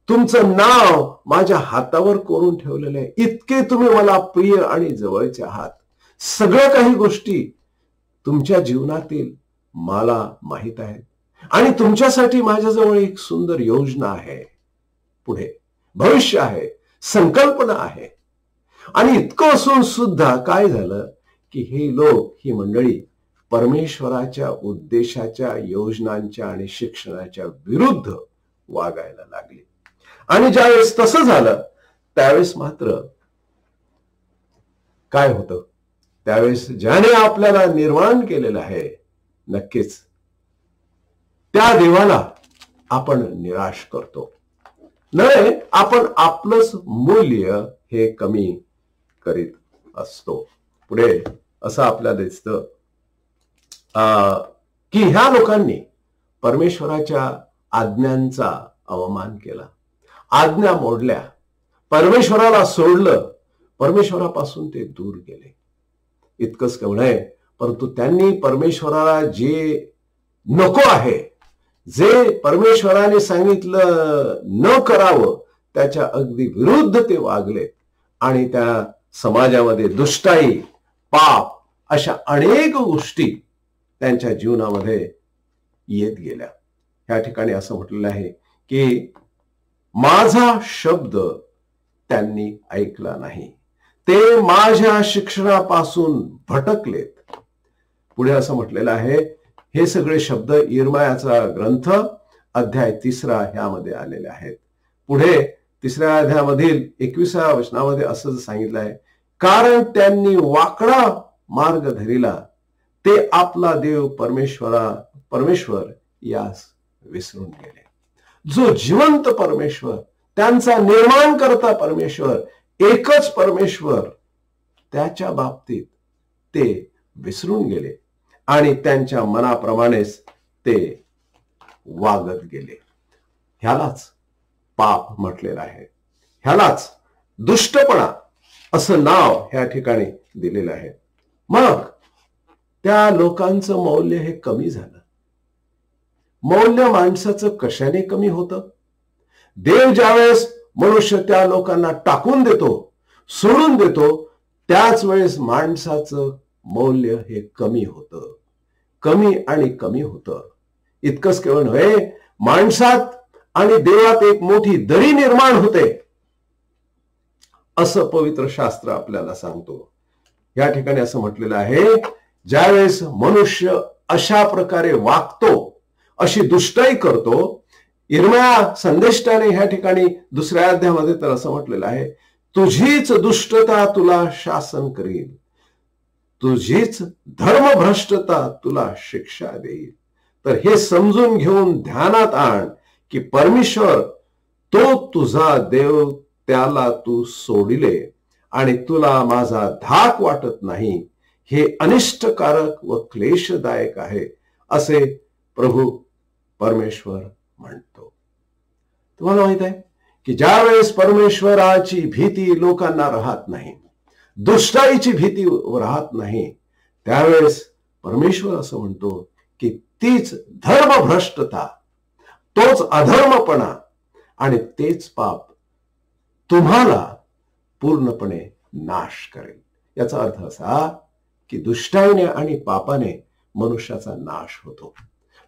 तुमचं नाव माझ्या हातावर कोरून ठेवलेलं आहे, इतके तुम्ही मला प्रिय आणि जवळचे आहात. सगळ्या काही गोष्टी तुमच्या जीवनातील मला माहित आहेत, आणि तुमच्यासाठी माझ्याजवळ एक सुंदर योजना आहे, पुढे भविष्य आहे, संकल्पना आहे. आणि इतकं असून सुद्धा काय झालं की हे लोक, ही मंडळी परमेश्वराच्या उद्देशाच्या, योजनांच्या आणि शिक्षणाच्या विरुद्ध वागायला लागली. आणि ज्यावेळेस तसं झालं त्यावेळेस मात्र काय होतं, त्यावेळेस ज्याने आपल्याला निर्माण केलेलं आहे नक्कीच त्या देवाला आपण निराश करतो. नव्हे, आपण आपलंच मूल्य हे कमी करीत असतो. पुढे असं आपल्याला दिसतं की ह्या लोकांनी परमेश्वराच्या आज्ञांचा अवमान केला, आज्ञा मोडल्या, परमेश्वराला सोडलं, परमेश्वरापासून ते दूर गेले. इतकंच केवळ आहे, परंतु त्यांनी परमेश्वराला जे नको आहे, जे परमेश्वराने सांगितलं न करावं, त्याच्या अगदी विरुद्ध ते वागले. आणि त्या समाजामध्ये दुष्टाई, पाप अशा अनेक गोष्टी त्यांच्या जीवनामध्ये येत गेल्या. या ठिकाणी असं म्हटलेलं आहे की माझा शब्द त्यांनी ऐकला नाही, ते माझ्या शिक्षणापासून भटकलेत. पुढे असं म्हटलेलं आहे, हे सगळे शब्द यिर्मयाचा ग्रंथ अध्याय 3 ह्यामध्ये आलेले आहेत. पुढे 3 अध्यायामधील 21व्या वचनामध्ये असं सांगितलं आहे, कारण त्यांनी वाकडा मार्ग धरिला, ते आपला देव परमेश्वर यास विसरून गेले. जो जिवंत परमेश्वर, त्यांचा निर्माण करता परमेश्वर, एकच परमेश्वर, त्याच्या बाबतीत ते विसरून गेले आणि त्यांच्या मनाप्रमाणेच ते वागत गेले. ह्यालाच पाप म्हटलेलं आहे, ह्यालाच दुष्टपणा असं नाव ह्या ठिकाणी दिलेलं आहे. मग त्या लोकांचं मौल्य हे कमी झालं. मौल्य माणसाचं कशाने कमी होतं? देव ज्यावेळेस मनुष्य त्या लोकांना टाकून देतो, सोडून देतो, त्याच वेळेस माणसाचं मौल्य हे कमी होतं, कमी आणि कमी होतं. इतकंच केवळ नव्हे, माणसात आणि देवात एक मोठी दरी निर्माण होते, असं पवित्र शास्त्र आपल्याला सांगतो. या ठिकाणी असं म्हटलेलं आहे, ज्यावेळेस मनुष्य अशा प्रकारे वागतो, अशी दुष्टाई करतो. यिर्मया संदेष्टाने ह्या ठिकाणी 2 अध्यायामध्ये तर असं म्हटलेलं आहे, तुझीच दुष्टता तुला शासन करील, तुझीच धर्मभ्रष्टता तुला शिक्षा देईल. तर हे समजून घेऊन ध्यानात आण की परमेश्वर तो तुझा देव, त्याला तू सोडिले आणि तुला माझा धाक वाटत नाही, हे अनिष्टकारक व क्लेशदायक आहे, असे प्रभू परमेश्वर म्हणतो. तुम्हाला माहित आहे की ज्यावेळेस परमेश्वराची भीती लोकांना राहत नाही, दुष्टाईची भीती राहत नाही, त्यावेळेस परमेश्वर असं म्हणतो की तीच धर्मभ्रष्टता, तोच अधर्मपणा आणि तेच पाप तुम्हाला पूर्णपणे नाश करेल. याचा अर्थ असा की दुष्टाईने आणि पापाने मनुष्याचा नाश होतो.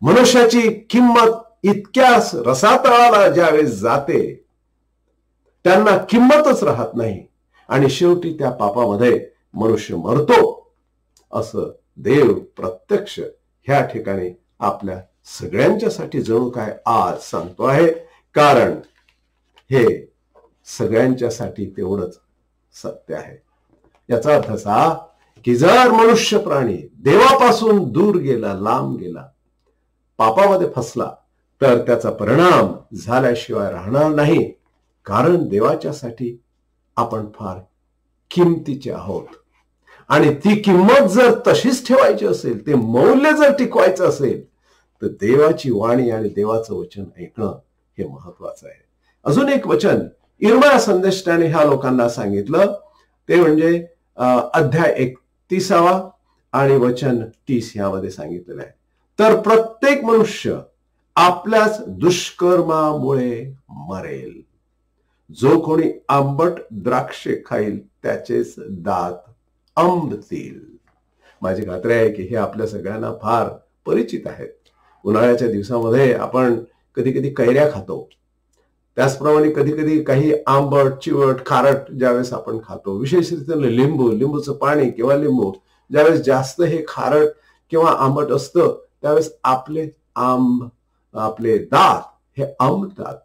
मनुष्याची किंमत इतक्याच रसातळाला ज्यावेळेस जाते, त्यांना किंमतच राहत नाही आणि शेवटी त्या पापामध्ये मनुष्य मरतो, असं देव प्रत्यक्ष ह्या ठिकाणी आपल्या सगळ्यांच्यासाठी जणू काय आज सांगतो आहे कारण हे सगळ्यांच्यासाठी तेवढंच सत्य आहे. याचा अर्थ असा की जर मनुष्य प्राणी देवापासून दूर गेला, लांब गेला, पापामध्ये फसला, तर त्याचा परिणाम झाल्याशिवाय राहणार नाही. कारण देवाच्यासाठी आपण फार किमतीचे आहोत आणि ती किंमत जर तशीच ठेवायची असेल, ते मौल्य जर टिकवायचं असेल, तर देवाची वाणी आणि देवाचं वचन ऐकणं हे महत्वाचं आहे. अजून एक वचन इर्मया संदेष्टाने ह्या लोकांना सांगितलं, ते म्हणजे अध्याय 31 आणि वचन 30 यामध्ये सांगितलेलं आहे. तर प्रत्येक मनुष्य आपल्याच दुष्कर्मामुळे मरेल. जो कोणी आंबट द्राक्षे खाईल त्याचेच दात आंबतील. माझी खात्री आहे की हे आपल्या सगळ्यांना फार परिचित आहेत. उन्हाळ्याच्या दिवसामध्ये आपण कधी कधी कैऱ्या खातो, त्याचप्रमाणे कधी कधी काही आंबट, चिवट, खारट ज्यावेळेस आपण खातो, विशेष रीतीने लिंबूचं पाणी किंवा लिंबू ज्यावेळेस जास्त हे खारट किंवा आंबट असतं, त्यावेळेस आपले दात हे आंबतात.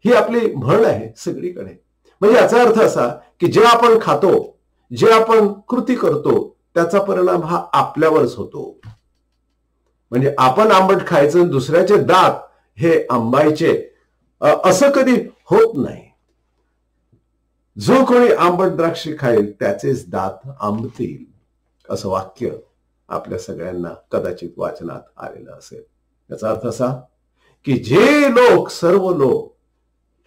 ही आपली म्हण आहे सगळीकडे. म्हणजे याचा अर्थ असा की जे आपण खातो, जे आपण कृती करतो, त्याचा परिणाम हा आपल्यावरच होतो. म्हणजे आपण आंबट खायचं, दुसऱ्याचे दात हे आंबायचे असं कधी होत नाही. जो कोणी आंबट द्राक्षे खाईल त्याचेच दात आंबतील, असं वाक्य आपल्या सगळ्यांना कदाचित वाचनात आलेलं असेल. याचा अर्थ असा की सर्व लोक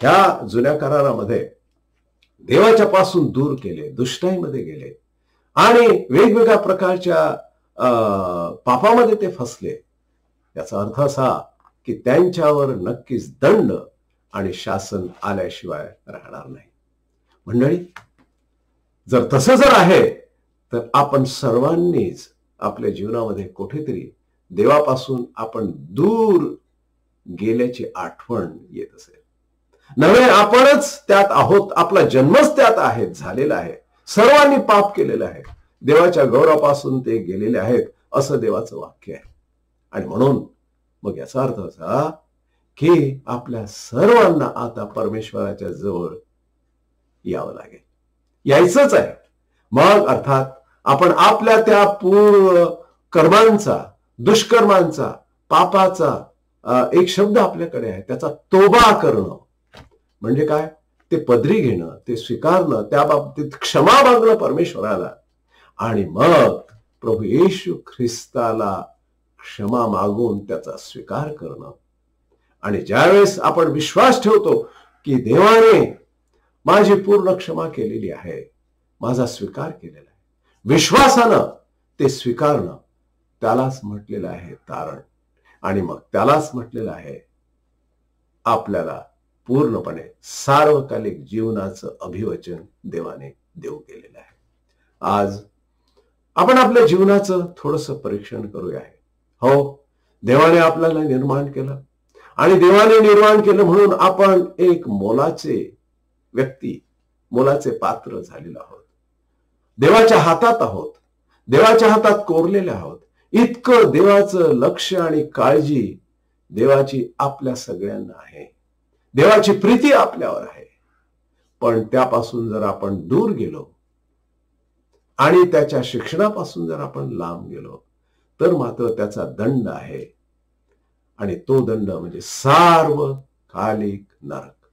ह्या जुन्या करारामध्ये देवाच्या पासून दूर गेले, दुष्टाईमध्ये गेले आणि वेगवेगळ्या प्रकारच्या पापामध्ये ते फसले, याचा अर्थ असा की त्यांच्यावर नक्कीच दंड आणि शासन आल्याशिवाय राहणार नाही. मंडळी, जर तसं जर आहे तर आपण सर्वांनीच आपल्या जीवनामध्ये कुठेतरी देवापासून आपण दूर गेल्याची आठवण येत असेल. नव्हे आपणच त्यात आहोत, आपला जन्मच त्यात झालेला आहे. सर्वांनी पाप केलेलं आहे, देवाच्या गौरवापासून ते गेलेले आहेत, असं देवाचं वाक्य आहे. आणि म्हणून मग याचा अर्थ असा की आपल्या सर्वांना आता परमेश्वराच्या जवळ यावं लागेल, यायचंच आहे. मग अर्थात आपण आपल्या त्या पूर्व कर्मांचा, दुष्कर्मांचा, पापाचा एक शब्द आपल्याकडे आहे, त्याचा तोबा करणं. म्हणजे काय? ते पदरी घेणं, ते स्वीकारणं, त्या बाबतीत क्षमा मागणं परमेश्वराला, आणि मग प्रभू येशू ख्रिस्ताला क्षमा मागून त्याचा स्वीकार करणं. आणि ज्यावेळेस आपण विश्वास ठेवतो की देवाने माझी पूर्ण क्षमा केलेली आहे, माझा स्वीकार केलेला आहे, विश्वासानं ते स्वीकारणं, त्यालाच म्हटलेलं आहे तारण. आणि मग त्यालाच म्हटलेलं आहे आपल्याला पूर्णपणे सार्वकालिक जीवनाचं अभिवचन देवाने देऊ केलेलं आहे. आज आपण आपल्या जीवनाचं थोडंसं परीक्षण करूया. हो, देवाने आपल्याला निर्माण केलं आणि देवाने निर्माण केलं म्हणून आपण एक मोलाचे व्यक्ती, मोलाचे पात्र झालेलो आहोत. देवाच्या हातात आहोत, देवाच्या हातात कोरलेले आहोत. इतकं देवाचं लक्ष आणि काळजी देवाची आपल्या सगळ्यांना आहे. देवाची प्रीती आपल्यावर आहे. पण त्यापासून जर आपण दूर गेलो आणि त्याच्या शिक्षणापासून जर आपण लांब गेलो तर मात्र त्याचा दंड आहे. आणि तो दंड म्हणजे सार्वकालिक नरक.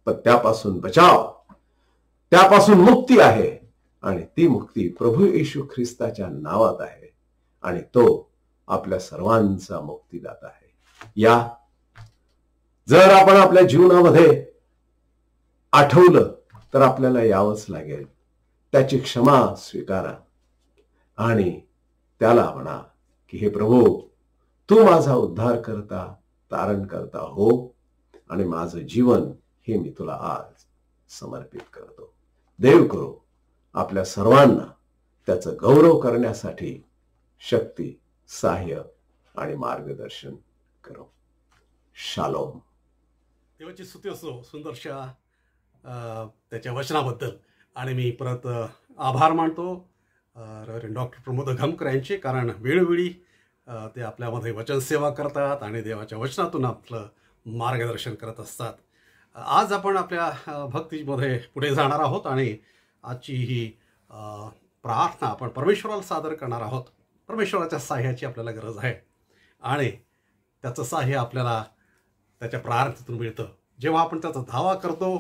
पण त्यापासून बचाव, त्यापासून मुक्ती आहे. आणि ती मुक्ती प्रभू येशू ख्रिस्ताच्या नावात आहे. आणि तो आपल्या सर्वांचा मुक्तीदाता आहे. या जर आपण आपल्या जीवनामध्ये आठवलं तर आपल्याला यावंच लागेल. त्याची क्षमा स्वीकारा आणि त्याला म्हणा की हे प्रभू, तू माझा उद्धार करता, तारण करता हो, आणि माझं जीवन हे मी तुला आज समर्पित करतो. देव करो आपल्या सर्वांना त्याचं गौरव करण्यासाठी शक्ती, सहाय्य आणि मार्गदर्शन करो. शालोम. देवाची स्तुती असो सुंदरशा त्याच्या वचनाबद्दल. आणि मी परत आभार मानतो रेव्हरंड डॉक्टर प्रमोद घमकर यांचे, कारण वेळोवेळी ते आपल्यामध्ये वचन सेवा करतात आणि देवाच्या वचनातून आपलं मार्गदर्शन करत असतात. आज आपण आपल्या भक्तीमध्ये पुढे जाणार आहोत आणि आजची ही प्रार्थना आपण परमेश्वराला सादर करणार आहोत. परमेश्वराच्या साह्याची आपल्याला गरज आहे आणि त्याचं साह्य आपल्याला त्याच्या प्रार्थनेतून मिळतं. जेव्हा आपण त्याचा धावा करतो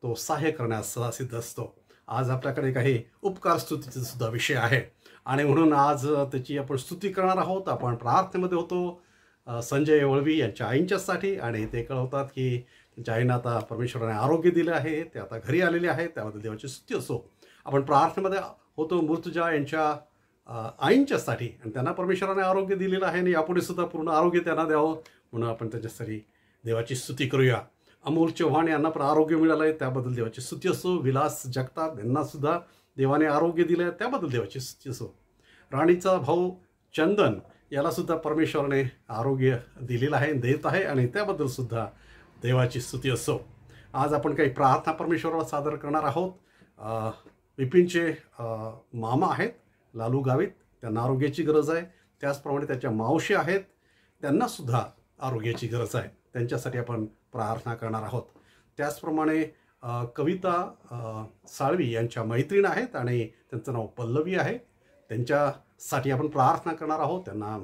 तो साह्य करण्यास सदा सिद्ध असतो. आज आपल्याकडे काही उपकार स्तुतीचा सुद्धा विषय आहे आणि म्हणून आज त्याची आपण स्तुती करणार आहोत. आपण प्रार्थनेमध्ये होतो संजय वळवी यांच्या आईंच्यासाठी आणि ते कळवतात की त्यांच्या आईंना आता परमेश्वराने आरोग्य दिलं आहे, ते आता घरी आलेले आहेत, त्याबद्दल देवाची स्तुती असो. आपण प्रार्थनेमध्ये होतो मृत्युजा यांच्या आईंच्यासाठी आणि त्यांना परमेश्वराने आरोग्य दिलेलं आहे आणि यापुढे सुद्धा पूर्ण आरोग्य त्यांना द्यावं म्हणून आपण त्याच्यासाठी देवाची स्तुती करूया. अमोल चव्हाण यांना पण आरोग्य मिळालं आहे, त्याबद्दल देवाची स्तुती असो. विलास जगताप यांना सुद्धा देवाने आरोग्य दिलं आहे, त्याबद्दल देवाची स्तुती असो. राणीचा भाऊ चंदन याला सुद्धा परमेश्वराने आरोग्य दिलेलं आहे, देत आहे आणि त्याबद्दल सुद्धा देवाची स्तुती असो. आज आपण काही प्रार्थना परमेश्वराला सादर करणार आहोत. विपिनचे मामा आहेत लालू गावित, त्यांना आरोग्याची गरज आहे. त्याचप्रमाणे त्याच्या मावशी आहेत, त्यांनासुद्धा आरोग्याची गरज आहे, त्यांच्यासाठी आपण प्रार्थना करणार आहोत. त्याचप्रमाणे कविता साळवी यांच्या मैत्रीण आहेत आणि त्यांचं नाव पल्लवी आहे, त्यांच्यासाठी आपण प्रार्थना करणार आहोत. त्यांना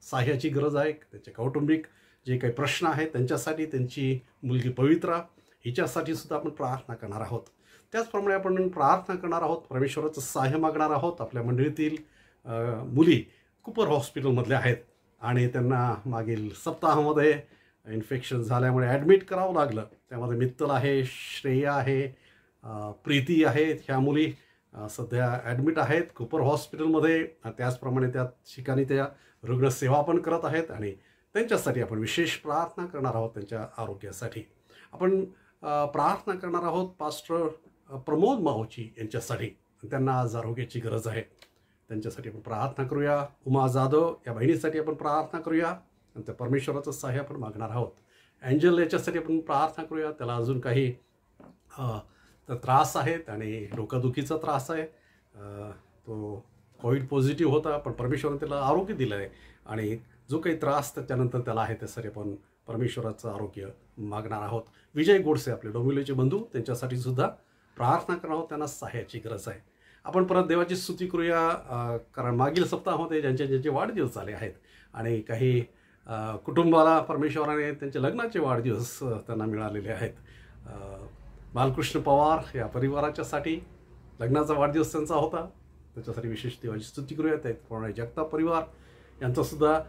साह्याची गरज आहे. त्यांचे कौटुंबिक जे काही प्रश्न आहेत त्यांच्यासाठी, त्यांची मुलगी पवित्रा हिच्यासाठी सुद्धा आपण प्रार्थना करणार आहोत. त्याचप्रमाणे आपण प्रार्थना करणार आहोत, परमेश्वराचं साह्य मागणार आहोत. आपल्या मंडळीतील मुली कुपर हॉस्पिटलमधल्या आहेत आणि त्यांना मागील सप्ताहामध्ये इन्फेक्शन झाल्यामुळे ॲडमिट करावं लागलं. त्यामध्ये मित्तल आहे, श्रेया आहे, प्रीती आहेत. ह्या मुली सध्या ॲडमिट आहेत कुपर हॉस्पिटलमध्ये. त्याचप्रमाणे त्या ठिकाणी त्या रुग्णसेवा पण करत आहेत आणि त्यांच्यासाठी आपण विशेष प्रार्थना करणार आहोत. त्यांच्या आरोग्यासाठी आपण प्रार्थना करणार आहोत. पास्टर प्रमोद माऊची यांच्यासाठी, त्यांना आज आरोग्याची गरज आहे, त्यांच्यासाठी आपण प्रार्थना करूया. उमा जाधव या बहिणीसाठी आपण प्रार्थना करूया आणि त्या परमेश्वराचं सहाय्य आपण मागणार आहोत. एंजल याच्यासाठी आपण प्रार्थना करूया. त्याला अजून काही त्रास आहेत आणि डोकादुखीचा त्रास आहे. तो कोविड पॉझिटिव्ह होता, पण परमेश्वराने त्याला आरोग्य दिलं आहे आणि जो काही त्रास त्याच्यानंतर त्याला आहे त्यासाठी आपण परमेश्वराचं आरोग्य मागणार आहोत. विजय गोडसे आपले डोंबिवलीचे बंधू, त्यांच्यासाठी सुद्धा प्रार्थना करणार आहोत, त्यांना सहाय्याची गरज आहे. आपण परत देवाची स्तुती करूया, कारण मागील सप्ताहामध्ये ज्यांचे वाढदिवस झाले आहेत आणि काही कुटुंबाला परमेश्वराने त्यांचे लग्नाचे वाढदिवस त्यांना मिळालेले आहेत. बालकृष्ण पवार या परिवाराच्यासाठी लग्नाचा वाढदिवस त्यांचा होता, त्याच्यासाठी विशेष देवाची स्तुती करूया. त्याचप्रमाणे जगताप परिवार यांचासुद्धा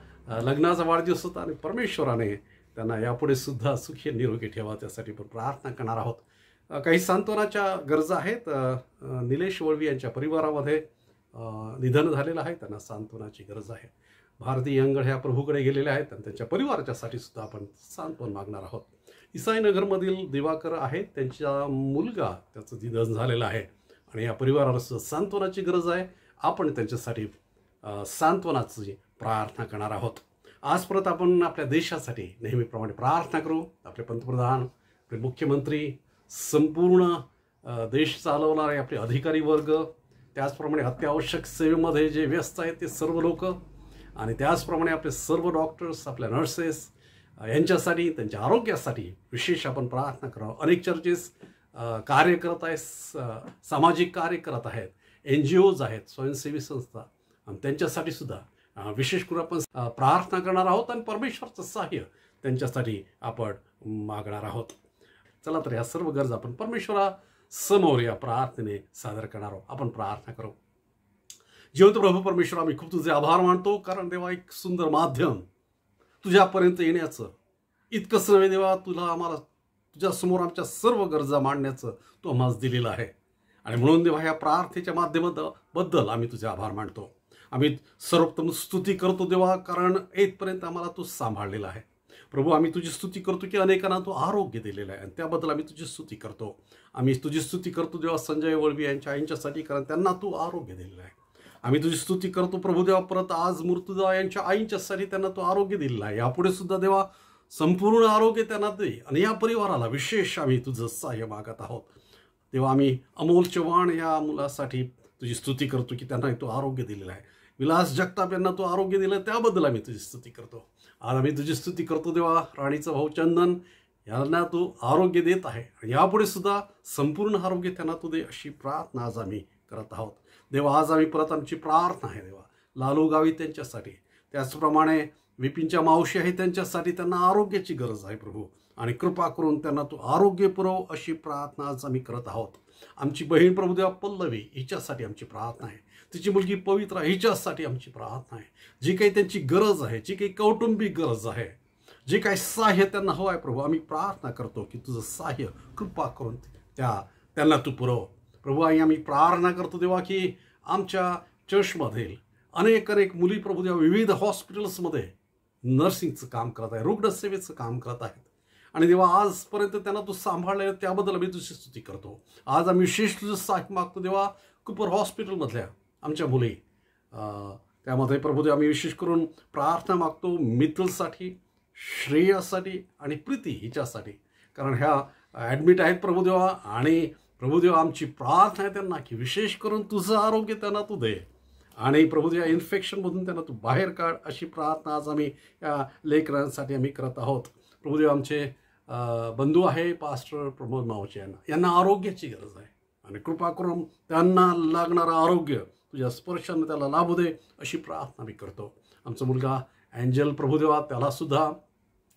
लग्नाचा वाढदिवस होता आणि परमेश्वराने त्यांना यापुढे सुद्धा सुखी निरोगी ठेवा, त्यासाठी पण प्रार्थना करणार आहोत. काही सांत्वनाच्या गरजा आहेत. निलेश वळवी यांच्या परिवारामध्ये निधन झालेलं आहे, त्यांना सांत्वनाची गरज आहे. भारती अंगड ह्या प्रभूकडे गेलेल्या आहेत आणि त्यांच्या परिवाराच्यासाठी सुद्धा आपण सांत्वन मागणार आहोत. इसाईनगरमधील दिवाकर आहेत, त्यांचा मुलगा त्याचं निधन झालेलं आहे आणि या परिवाराला सुद्धा सांत्वनाची गरज आहे. आपण त्यांच्यासाठी सांत्वनाची प्रार्थना करणार आहोत. आज परत आपण आपल्या देशासाठी नेहमीप्रमाणे प्रार्थना करू. आपले पंतप्रधान, आपले मुख्यमंत्री, संपूर्ण देश चालवणारे आपले अधिकारी वर्ग, त्याचप्रमाणे अत्यावश्यक सेवेमध्ये जे व्यस्त आहेत ते सर्व लोक आणि त्याचप्रमाणे आपले सर्व डॉक्टर्स, आपल्या नर्सेस यांच्यासाठी, त्यांच्या आरोग्यासाठी विशेष आपण प्रार्थना करावं. अनेक चर्चेस कार्य करत आहेत, सामाजिक कार्य करत आहेत, NGOज आहेत, स्वयंसेवी संस्था, आणि त्यांच्यासाठी सुद्धा विशेष करून आपण प्रार्थना करणार आहोत आणि परमेश्वराचं सहाय्य त्यांच्यासाठी आपण मागणार आहोत. चला तर या सर्व गरज आपण परमेश्वरासमोर या प्रार्थनेने सादर करणार आहोत. आपण प्रार्थना करू. जिवंत प्रभू परमेश्वर, आम्ही खूप तुझे आभार मानतो, कारण देवा एक सुंदर माध्यम तुझ्यापर्यंत येण्याचं, इतकंच नव्हे देवा, आम्हाला तुझ्यासमोर आमच्या सर्व गरजा मांडण्याचं तू आम्हाला दिलेलं आहे. आणि म्हणून देवा ह्या प्रार्थनेच्या माध्यमाबद्दल आम्ही तुझे आभार मानतो. आम्ही सर्वोत्तम स्तुती करतो देवा, कारण येथपर्यंत आम्हाला तू सांभाळलेला आहे. प्रभू, आम्ही तुझी स्तुती करतो की अनेकांना तू आरोग्य दिलेलं आहे आणि त्याबद्दल आम्ही तुझी स्तुती करतो. आम्ही तुझी स्तुती करतो देवा संजय वळवी यांच्या आईंच्यासाठी, कारण त्यांना तू आरोग्य दिलेलं आहे. आम्ही तुझी स्तुती करतो प्रभू देवा परत आज मृत्युजा यांच्या आईंच्यासाठी, त्यांना तू आरोग्य दिलेलं आहे. यापुढे सुद्धा देवा संपूर्ण आरोग्य त्यांना दे आणि या परिवाराला विशेष आम्ही तुझं सहाय्य मागत आहोत. तेव्हा आम्ही अमोल चव्हाण या मुलासाठी तुझी स्तुती करतो की त्यांना तू आरोग्य दिलेलं आहे. विलास जगताप यांना तू आरोग्य दिलं, त्याबद्दल आम्ही तुझी स्तुती करतो. आज आम्ही तुझी स्तुती करतो देवा राणीचा भाऊ चंदन यांना तू आरोग्य देत आहे आणि यापुढे सुद्धा संपूर्ण आरोग्य त्यांना तू दे अशी प्रार्थना आज आम्ही करत आहोत. देवा, आज आम्ही परत आमची प्रार्थना आहे देवा लालू गावी त्यांच्यासाठी, त्याचप्रमाणे विपिनच्या मावशी आहे त्यांच्यासाठी, त्यांना आरोग्याची गरज आहे प्रभू, आणि कृपा करून त्यांना तू आरोग्य पुरव अशी प्रार्थना आज आम्ही करत आहोत. आमची बहीण प्रभुदेवा पल्लवी हिच्यासाठी आमची प्रार्थना आहे, तिची मुलगी पवित्रा हिच्यासाठी आमची प्रार्थना आहे. जी काही त्यांची गरज आहे, जी काही कौटुंबिक गरज आहे, जे काही सहाय्य त्यांना हवं आहे प्रभू, आम्ही प्रार्थना करतो की तुझं सहाय्य कृपा करून त्यांना तू पुरव प्रभू. आणि आम्ही प्रार्थना करतो देवा की आमच्या चर्चमधील अनेक मुली प्रभुदेवा विविध हॉस्पिटल्समध्ये नर्सिंगचं काम करत आहे, रुग्णसेवेचं काम करत आहेत, आणि देवा आजपर्यंत त्यांना तू सांभाळलं त्याबद्दल आम्ही तुझी स्तुती करतो. आज आम्ही विशेष तुझं सहाय्य मागतो देवा कुपर हॉस्पिटलमधल्या आमच्या मुली, त्यामध्ये प्रभुदेवा आम्ही विशेष करून प्रार्थना मागतो मित्तलसाठी, श्रेयासाठी आणि प्रीती हिच्यासाठी, कारण ह्या ॲडमिट आहेत प्रभुदेवा. आणि प्रभुदेवा आमची प्रार्थना आहे त्यांना की विशेष करून तुझं आरोग्य त्यांना तू दे, आणि प्रभुदेवा इन्फेक्शनमधून त्यांना तू बाहेर काढ अशी प्रार्थना आज आम्ही या लेकरांसाठी आम्ही करत आहोत. प्रभुदेवा आमचे बंधू आहे पास्टर प्रमोद मावचे, यांना आरोग्याची गरज आहे, आणि कृपा करून त्यांना लागणारं आरोग्य तुझ्या स्पर्शानं त्याला लाभू दे अशी प्रार्थना मी करतो. आमचा मुलगा अँजल प्रभुदेवा, त्यालासुद्धा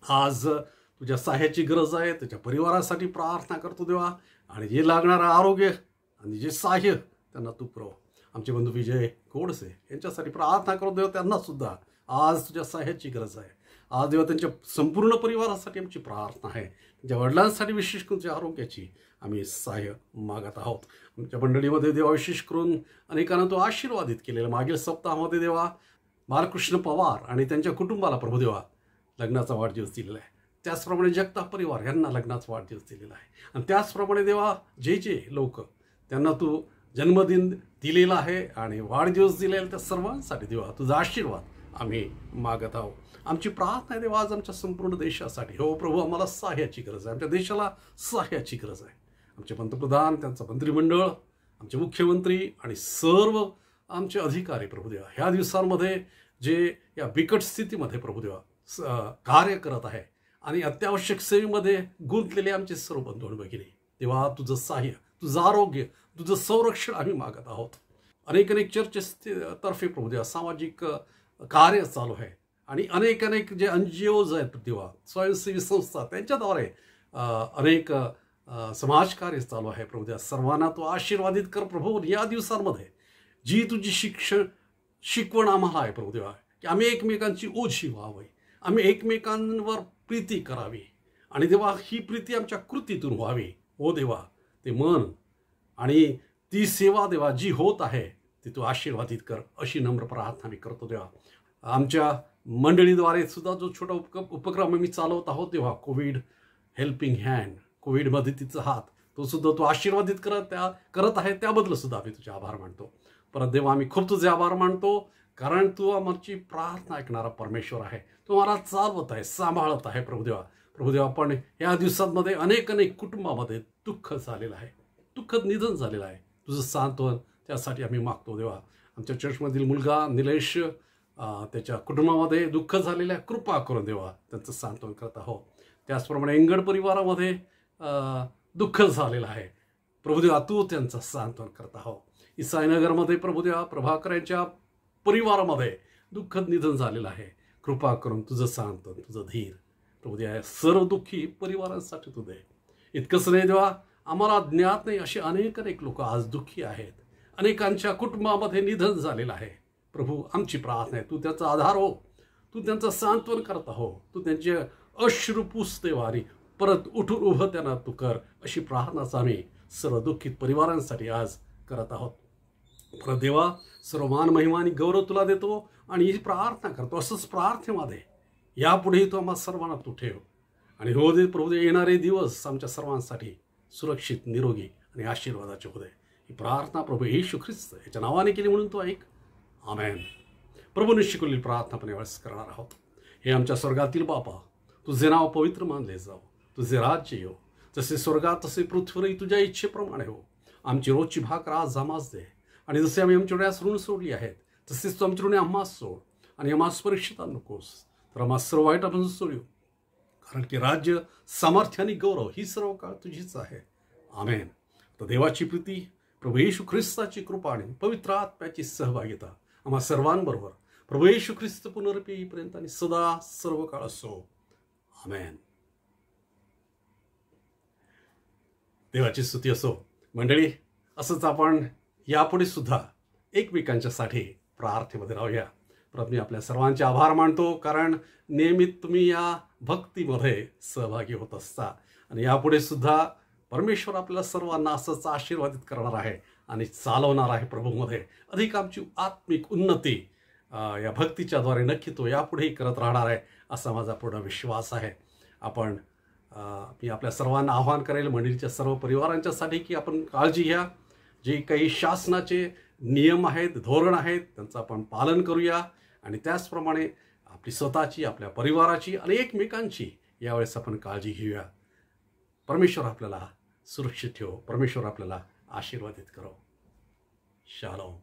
आज तुझ्या सहाय्याची गरज आहे, त्याच्या परिवारासाठी प्रार्थना करतो देवा, आणि जे लागणारं आरोग्य आणि जे सहाय्य त्यांना तू पुरव. आमचे बंधू विजय गोडसे यांच्यासाठी प्रार्थना करतो देवा, त्यांनासुद्धा आज तुझ्या सहाय्याची गरज आहे. आज देवा त्यांच्या संपूर्ण परिवारासाठी आमची प्रार्थना आहे, त्यांच्या वडिलांसाठी विशेष करून तुझ्या आरोग्याची आम्ही सहाय्य मागत आहोत. आमच्या मंडळीमध्ये देवा विशेष करून अनेकांना तो आशीर्वादित केलेला. मागील सप्ताहामध्ये देवा बालकृष्ण पवार आणि त्यांच्या कुटुंबाला प्रभुदेवा लग्नाचा वाढदिवस दिलेला आहे, त्याचप्रमाणे जगताप परिवार यांना लग्नाचा वाढदिवस दिलेला आहे, आणि त्याचप्रमाणे देवा जे लोक त्यांना तू जन्मदिन दिलेला आहे आणि वाढदिवस दिलेला, त्या सर्वांसाठी देवा तुझा आशीर्वाद आम्ही मागत आहोत. आमची प्रार्थना आहे देवा आज आमच्या संपूर्ण देशासाठी. हो प्रभू, आम्हाला सहाय्याची गरज आहे, आमच्या देशाला सहाय्याची गरज आहे. आमचे पंतप्रधान, त्यांचं मंत्रिमंडळ, आमचे मुख्यमंत्री आणि सर्व आमचे अधिकारी प्रभुदेवा ह्या दिवसांमध्ये जे या बिकट स्थितीमध्ये प्रभुदेवा कार्य करत आहे आणि अत्यावश्यक सेवेमध्ये गुंतलेले आमचे सर्व बंधू आणि भगिनी, तेव्हा तुझं सहाय्य, तुझं आरोग्य, तुझं संरक्षण आम्ही मागत आहोत. अनेक चर्चेतर्फे प्रभुदेवा सामाजिक कार्य चालू आहे, आणि अनेक जे NGOज आहेत देवा, स्वयंसेवी संस्था, त्यांच्याद्वारे अनेक समाजकार्य चालू आहे प्रभुदेवा. सर्वांना तू आशीर्वादित कर प्रभू. या दिवसांमध्ये जी तुझी शिकवण आम्हाला आहे प्रभुदेवा की आम्ही एकमेकांची ओझी व्हावी, आम्ही एकमेकांवर प्रीती करावी, आणि देवा ही प्रीती आमच्या कृतीतून व्हावी. हो देवा, ते मन आणि ती सेवा देवा जी होत आहे ती तू आशीर्वादित कर अशी नम्र प्रार्थना मी करतो देवा. आमच्या मंडळीद्वारे सुद्धा जो छोटा उपक्रम आम्ही चालवत आहोत तेव्हा कोविड हेल्पिंग हँड, कोविड मदतीचा हात, तो सुद्धा तू आशीर्वादित करत आहे, त्याबद्दल सुद्धा आम्ही तुझे आभार मानतो. परत देवा आम्ही खूप तुझे आभार मानतो, कारण तू आमची प्रार्थना ऐकणारा परमेश्वर आहे, तू मला चालवत आहे, सांभाळत आहे प्रभुदेवा. पण या दिवसांमध्ये अनेक कुटुंबामध्ये दुःख झालेलं आहे, दुःखद निधन झालेलं आहे, तुझं सांत्वन त्यासाठी आम्ही मागतो देवा. आमच्या चर्चमधील मुलगा निलेश, त्याच्या कुटुंबामध्ये दुःख झालेलं आहे, कृपा करून देवा त्यांचं सांत्वन करत आहोत. त्याचप्रमाणे एंगड परिवारामध्ये दुःख झालेलं आहे प्रभुदेवा, तू त्यांचं सांत्वन करत आहोत. इसाईनगरमध्ये प्रभुदेवा प्रभाकर यांच्या परिवारामध्ये दुःखद निधन झालेलं आहे, कृपा करून तुझं सांत्वन, तुझं धीर प्रभुदेवा सर्व दुःखी परिवारांसाठी तू दे. इतकंच नाही देवा, आम्हाला ज्ञात नाही असे अनेक लोक आज दुःखी आहेत, अनेकांच्या कुटुंबामध्ये निधन झालेलं आहे प्रभू. आमची प्रार्थना आहे तू त्याचा आधार हो, तू त्यांचं सांत्वन करता हो, तू त्यांचे अश्रू पुसते वारी, परत उठून उभं त्यांना तू कर अशी प्रार्थनाच आम्ही सर्व दुःखित परिवारांसाठी आज करत आहोत. परत देवा सर्व मान महिमा आणि गौरव तुला देतो आणि ही प्रार्थना करतो. असंच प्रार्थनेमध्ये यापुढेही तू आम्हा सर्वांना तू ठेव, आणि हो दे प्रभू येणारे दिवस आमच्या सर्वांसाठी सुरक्षित, निरोगी आणि आशीर्वादाचे होते. ही प्रार्थना प्रभू येशू ख्रिस्त याच्या नावाने केली म्हणून तू ऐक. आमेन. प्रभूने शिकवलेली प्रार्थना आपण यावेळेस करणार आहोत. हे आमच्या स्वर्गातील बापा, तुझे नाव पवित्र मानले जाओ, तुझे राज्य येऊ, जसे स्वर्गात तसे पृथ्वीवरही तुझ्या इच्छेप्रमाणे हो. आमची रोजची भाकर आज आम्हास दे, आणि जसे आम्ही आमच्या डोळ्यास ऋण सोडली आहेत तसेच तू आमच्या ऋणे आम्हास सोड, आणि आम्हास परीक्षेत नकोस तर आम्हा सर्व वाईटापासून सोडू, कारण की राज्य, सामर्थ्य आणि गौरव ही सर्व काळ तुझीच आहे. आमेन. तर देवाची प्रीती, प्रभू येशू ख्रिस्ताची कृपा आणि पवित्र आत्म्याची सहभागिता आम्हा सर्वांबरोबर प्रभू येशू ख्रिस्त पुनरुपी येईपर्यंत आणि सदा सर्व काळ असो. आमेन. देवाची स्तुती असो. मंडळी, असंच आपण यापुढे सुद्धा एकमेकांच्यासाठी प्रार्थनेमध्ये राहूया. परत मी आपल्या सर्वांचे आभार मानतो, कारण नियमित तुम्ही या भक्तीमध्ये सहभागी होत असता आणि यापुढे सुद्धा परमेश्वर आपल्याला सर्वांना असंच आशीर्वादित करणार आहे आणि चालवणार आहे प्रभूमध्ये. अधिक आमची आत्मिक उन्नती या भक्तीच्या द्वारे नक्की तो यापुढेही करत राहणार आहे, असा माझा पूर्ण विश्वास आहे. आपण मी आपल्या सर्वांना आवाहन करेल, मंडळीच्या सर्व परिवारांच्यासाठी, की आपण काळजी घ्या. जे काही शासनाचे नियम आहेत, धोरण आहेत, त्यांचं आपण पालन करूया आणि त्याचप्रमाणे आपली स्वतःची, आपल्या परिवाराची आणि एकमेकांची यावेळेस आपण काळजी घेऊया. परमेश्वर आपल्याला सुरक्षित ठेवो. परमेश्वर आपल्याला आशीर्वादित करो. शालोम.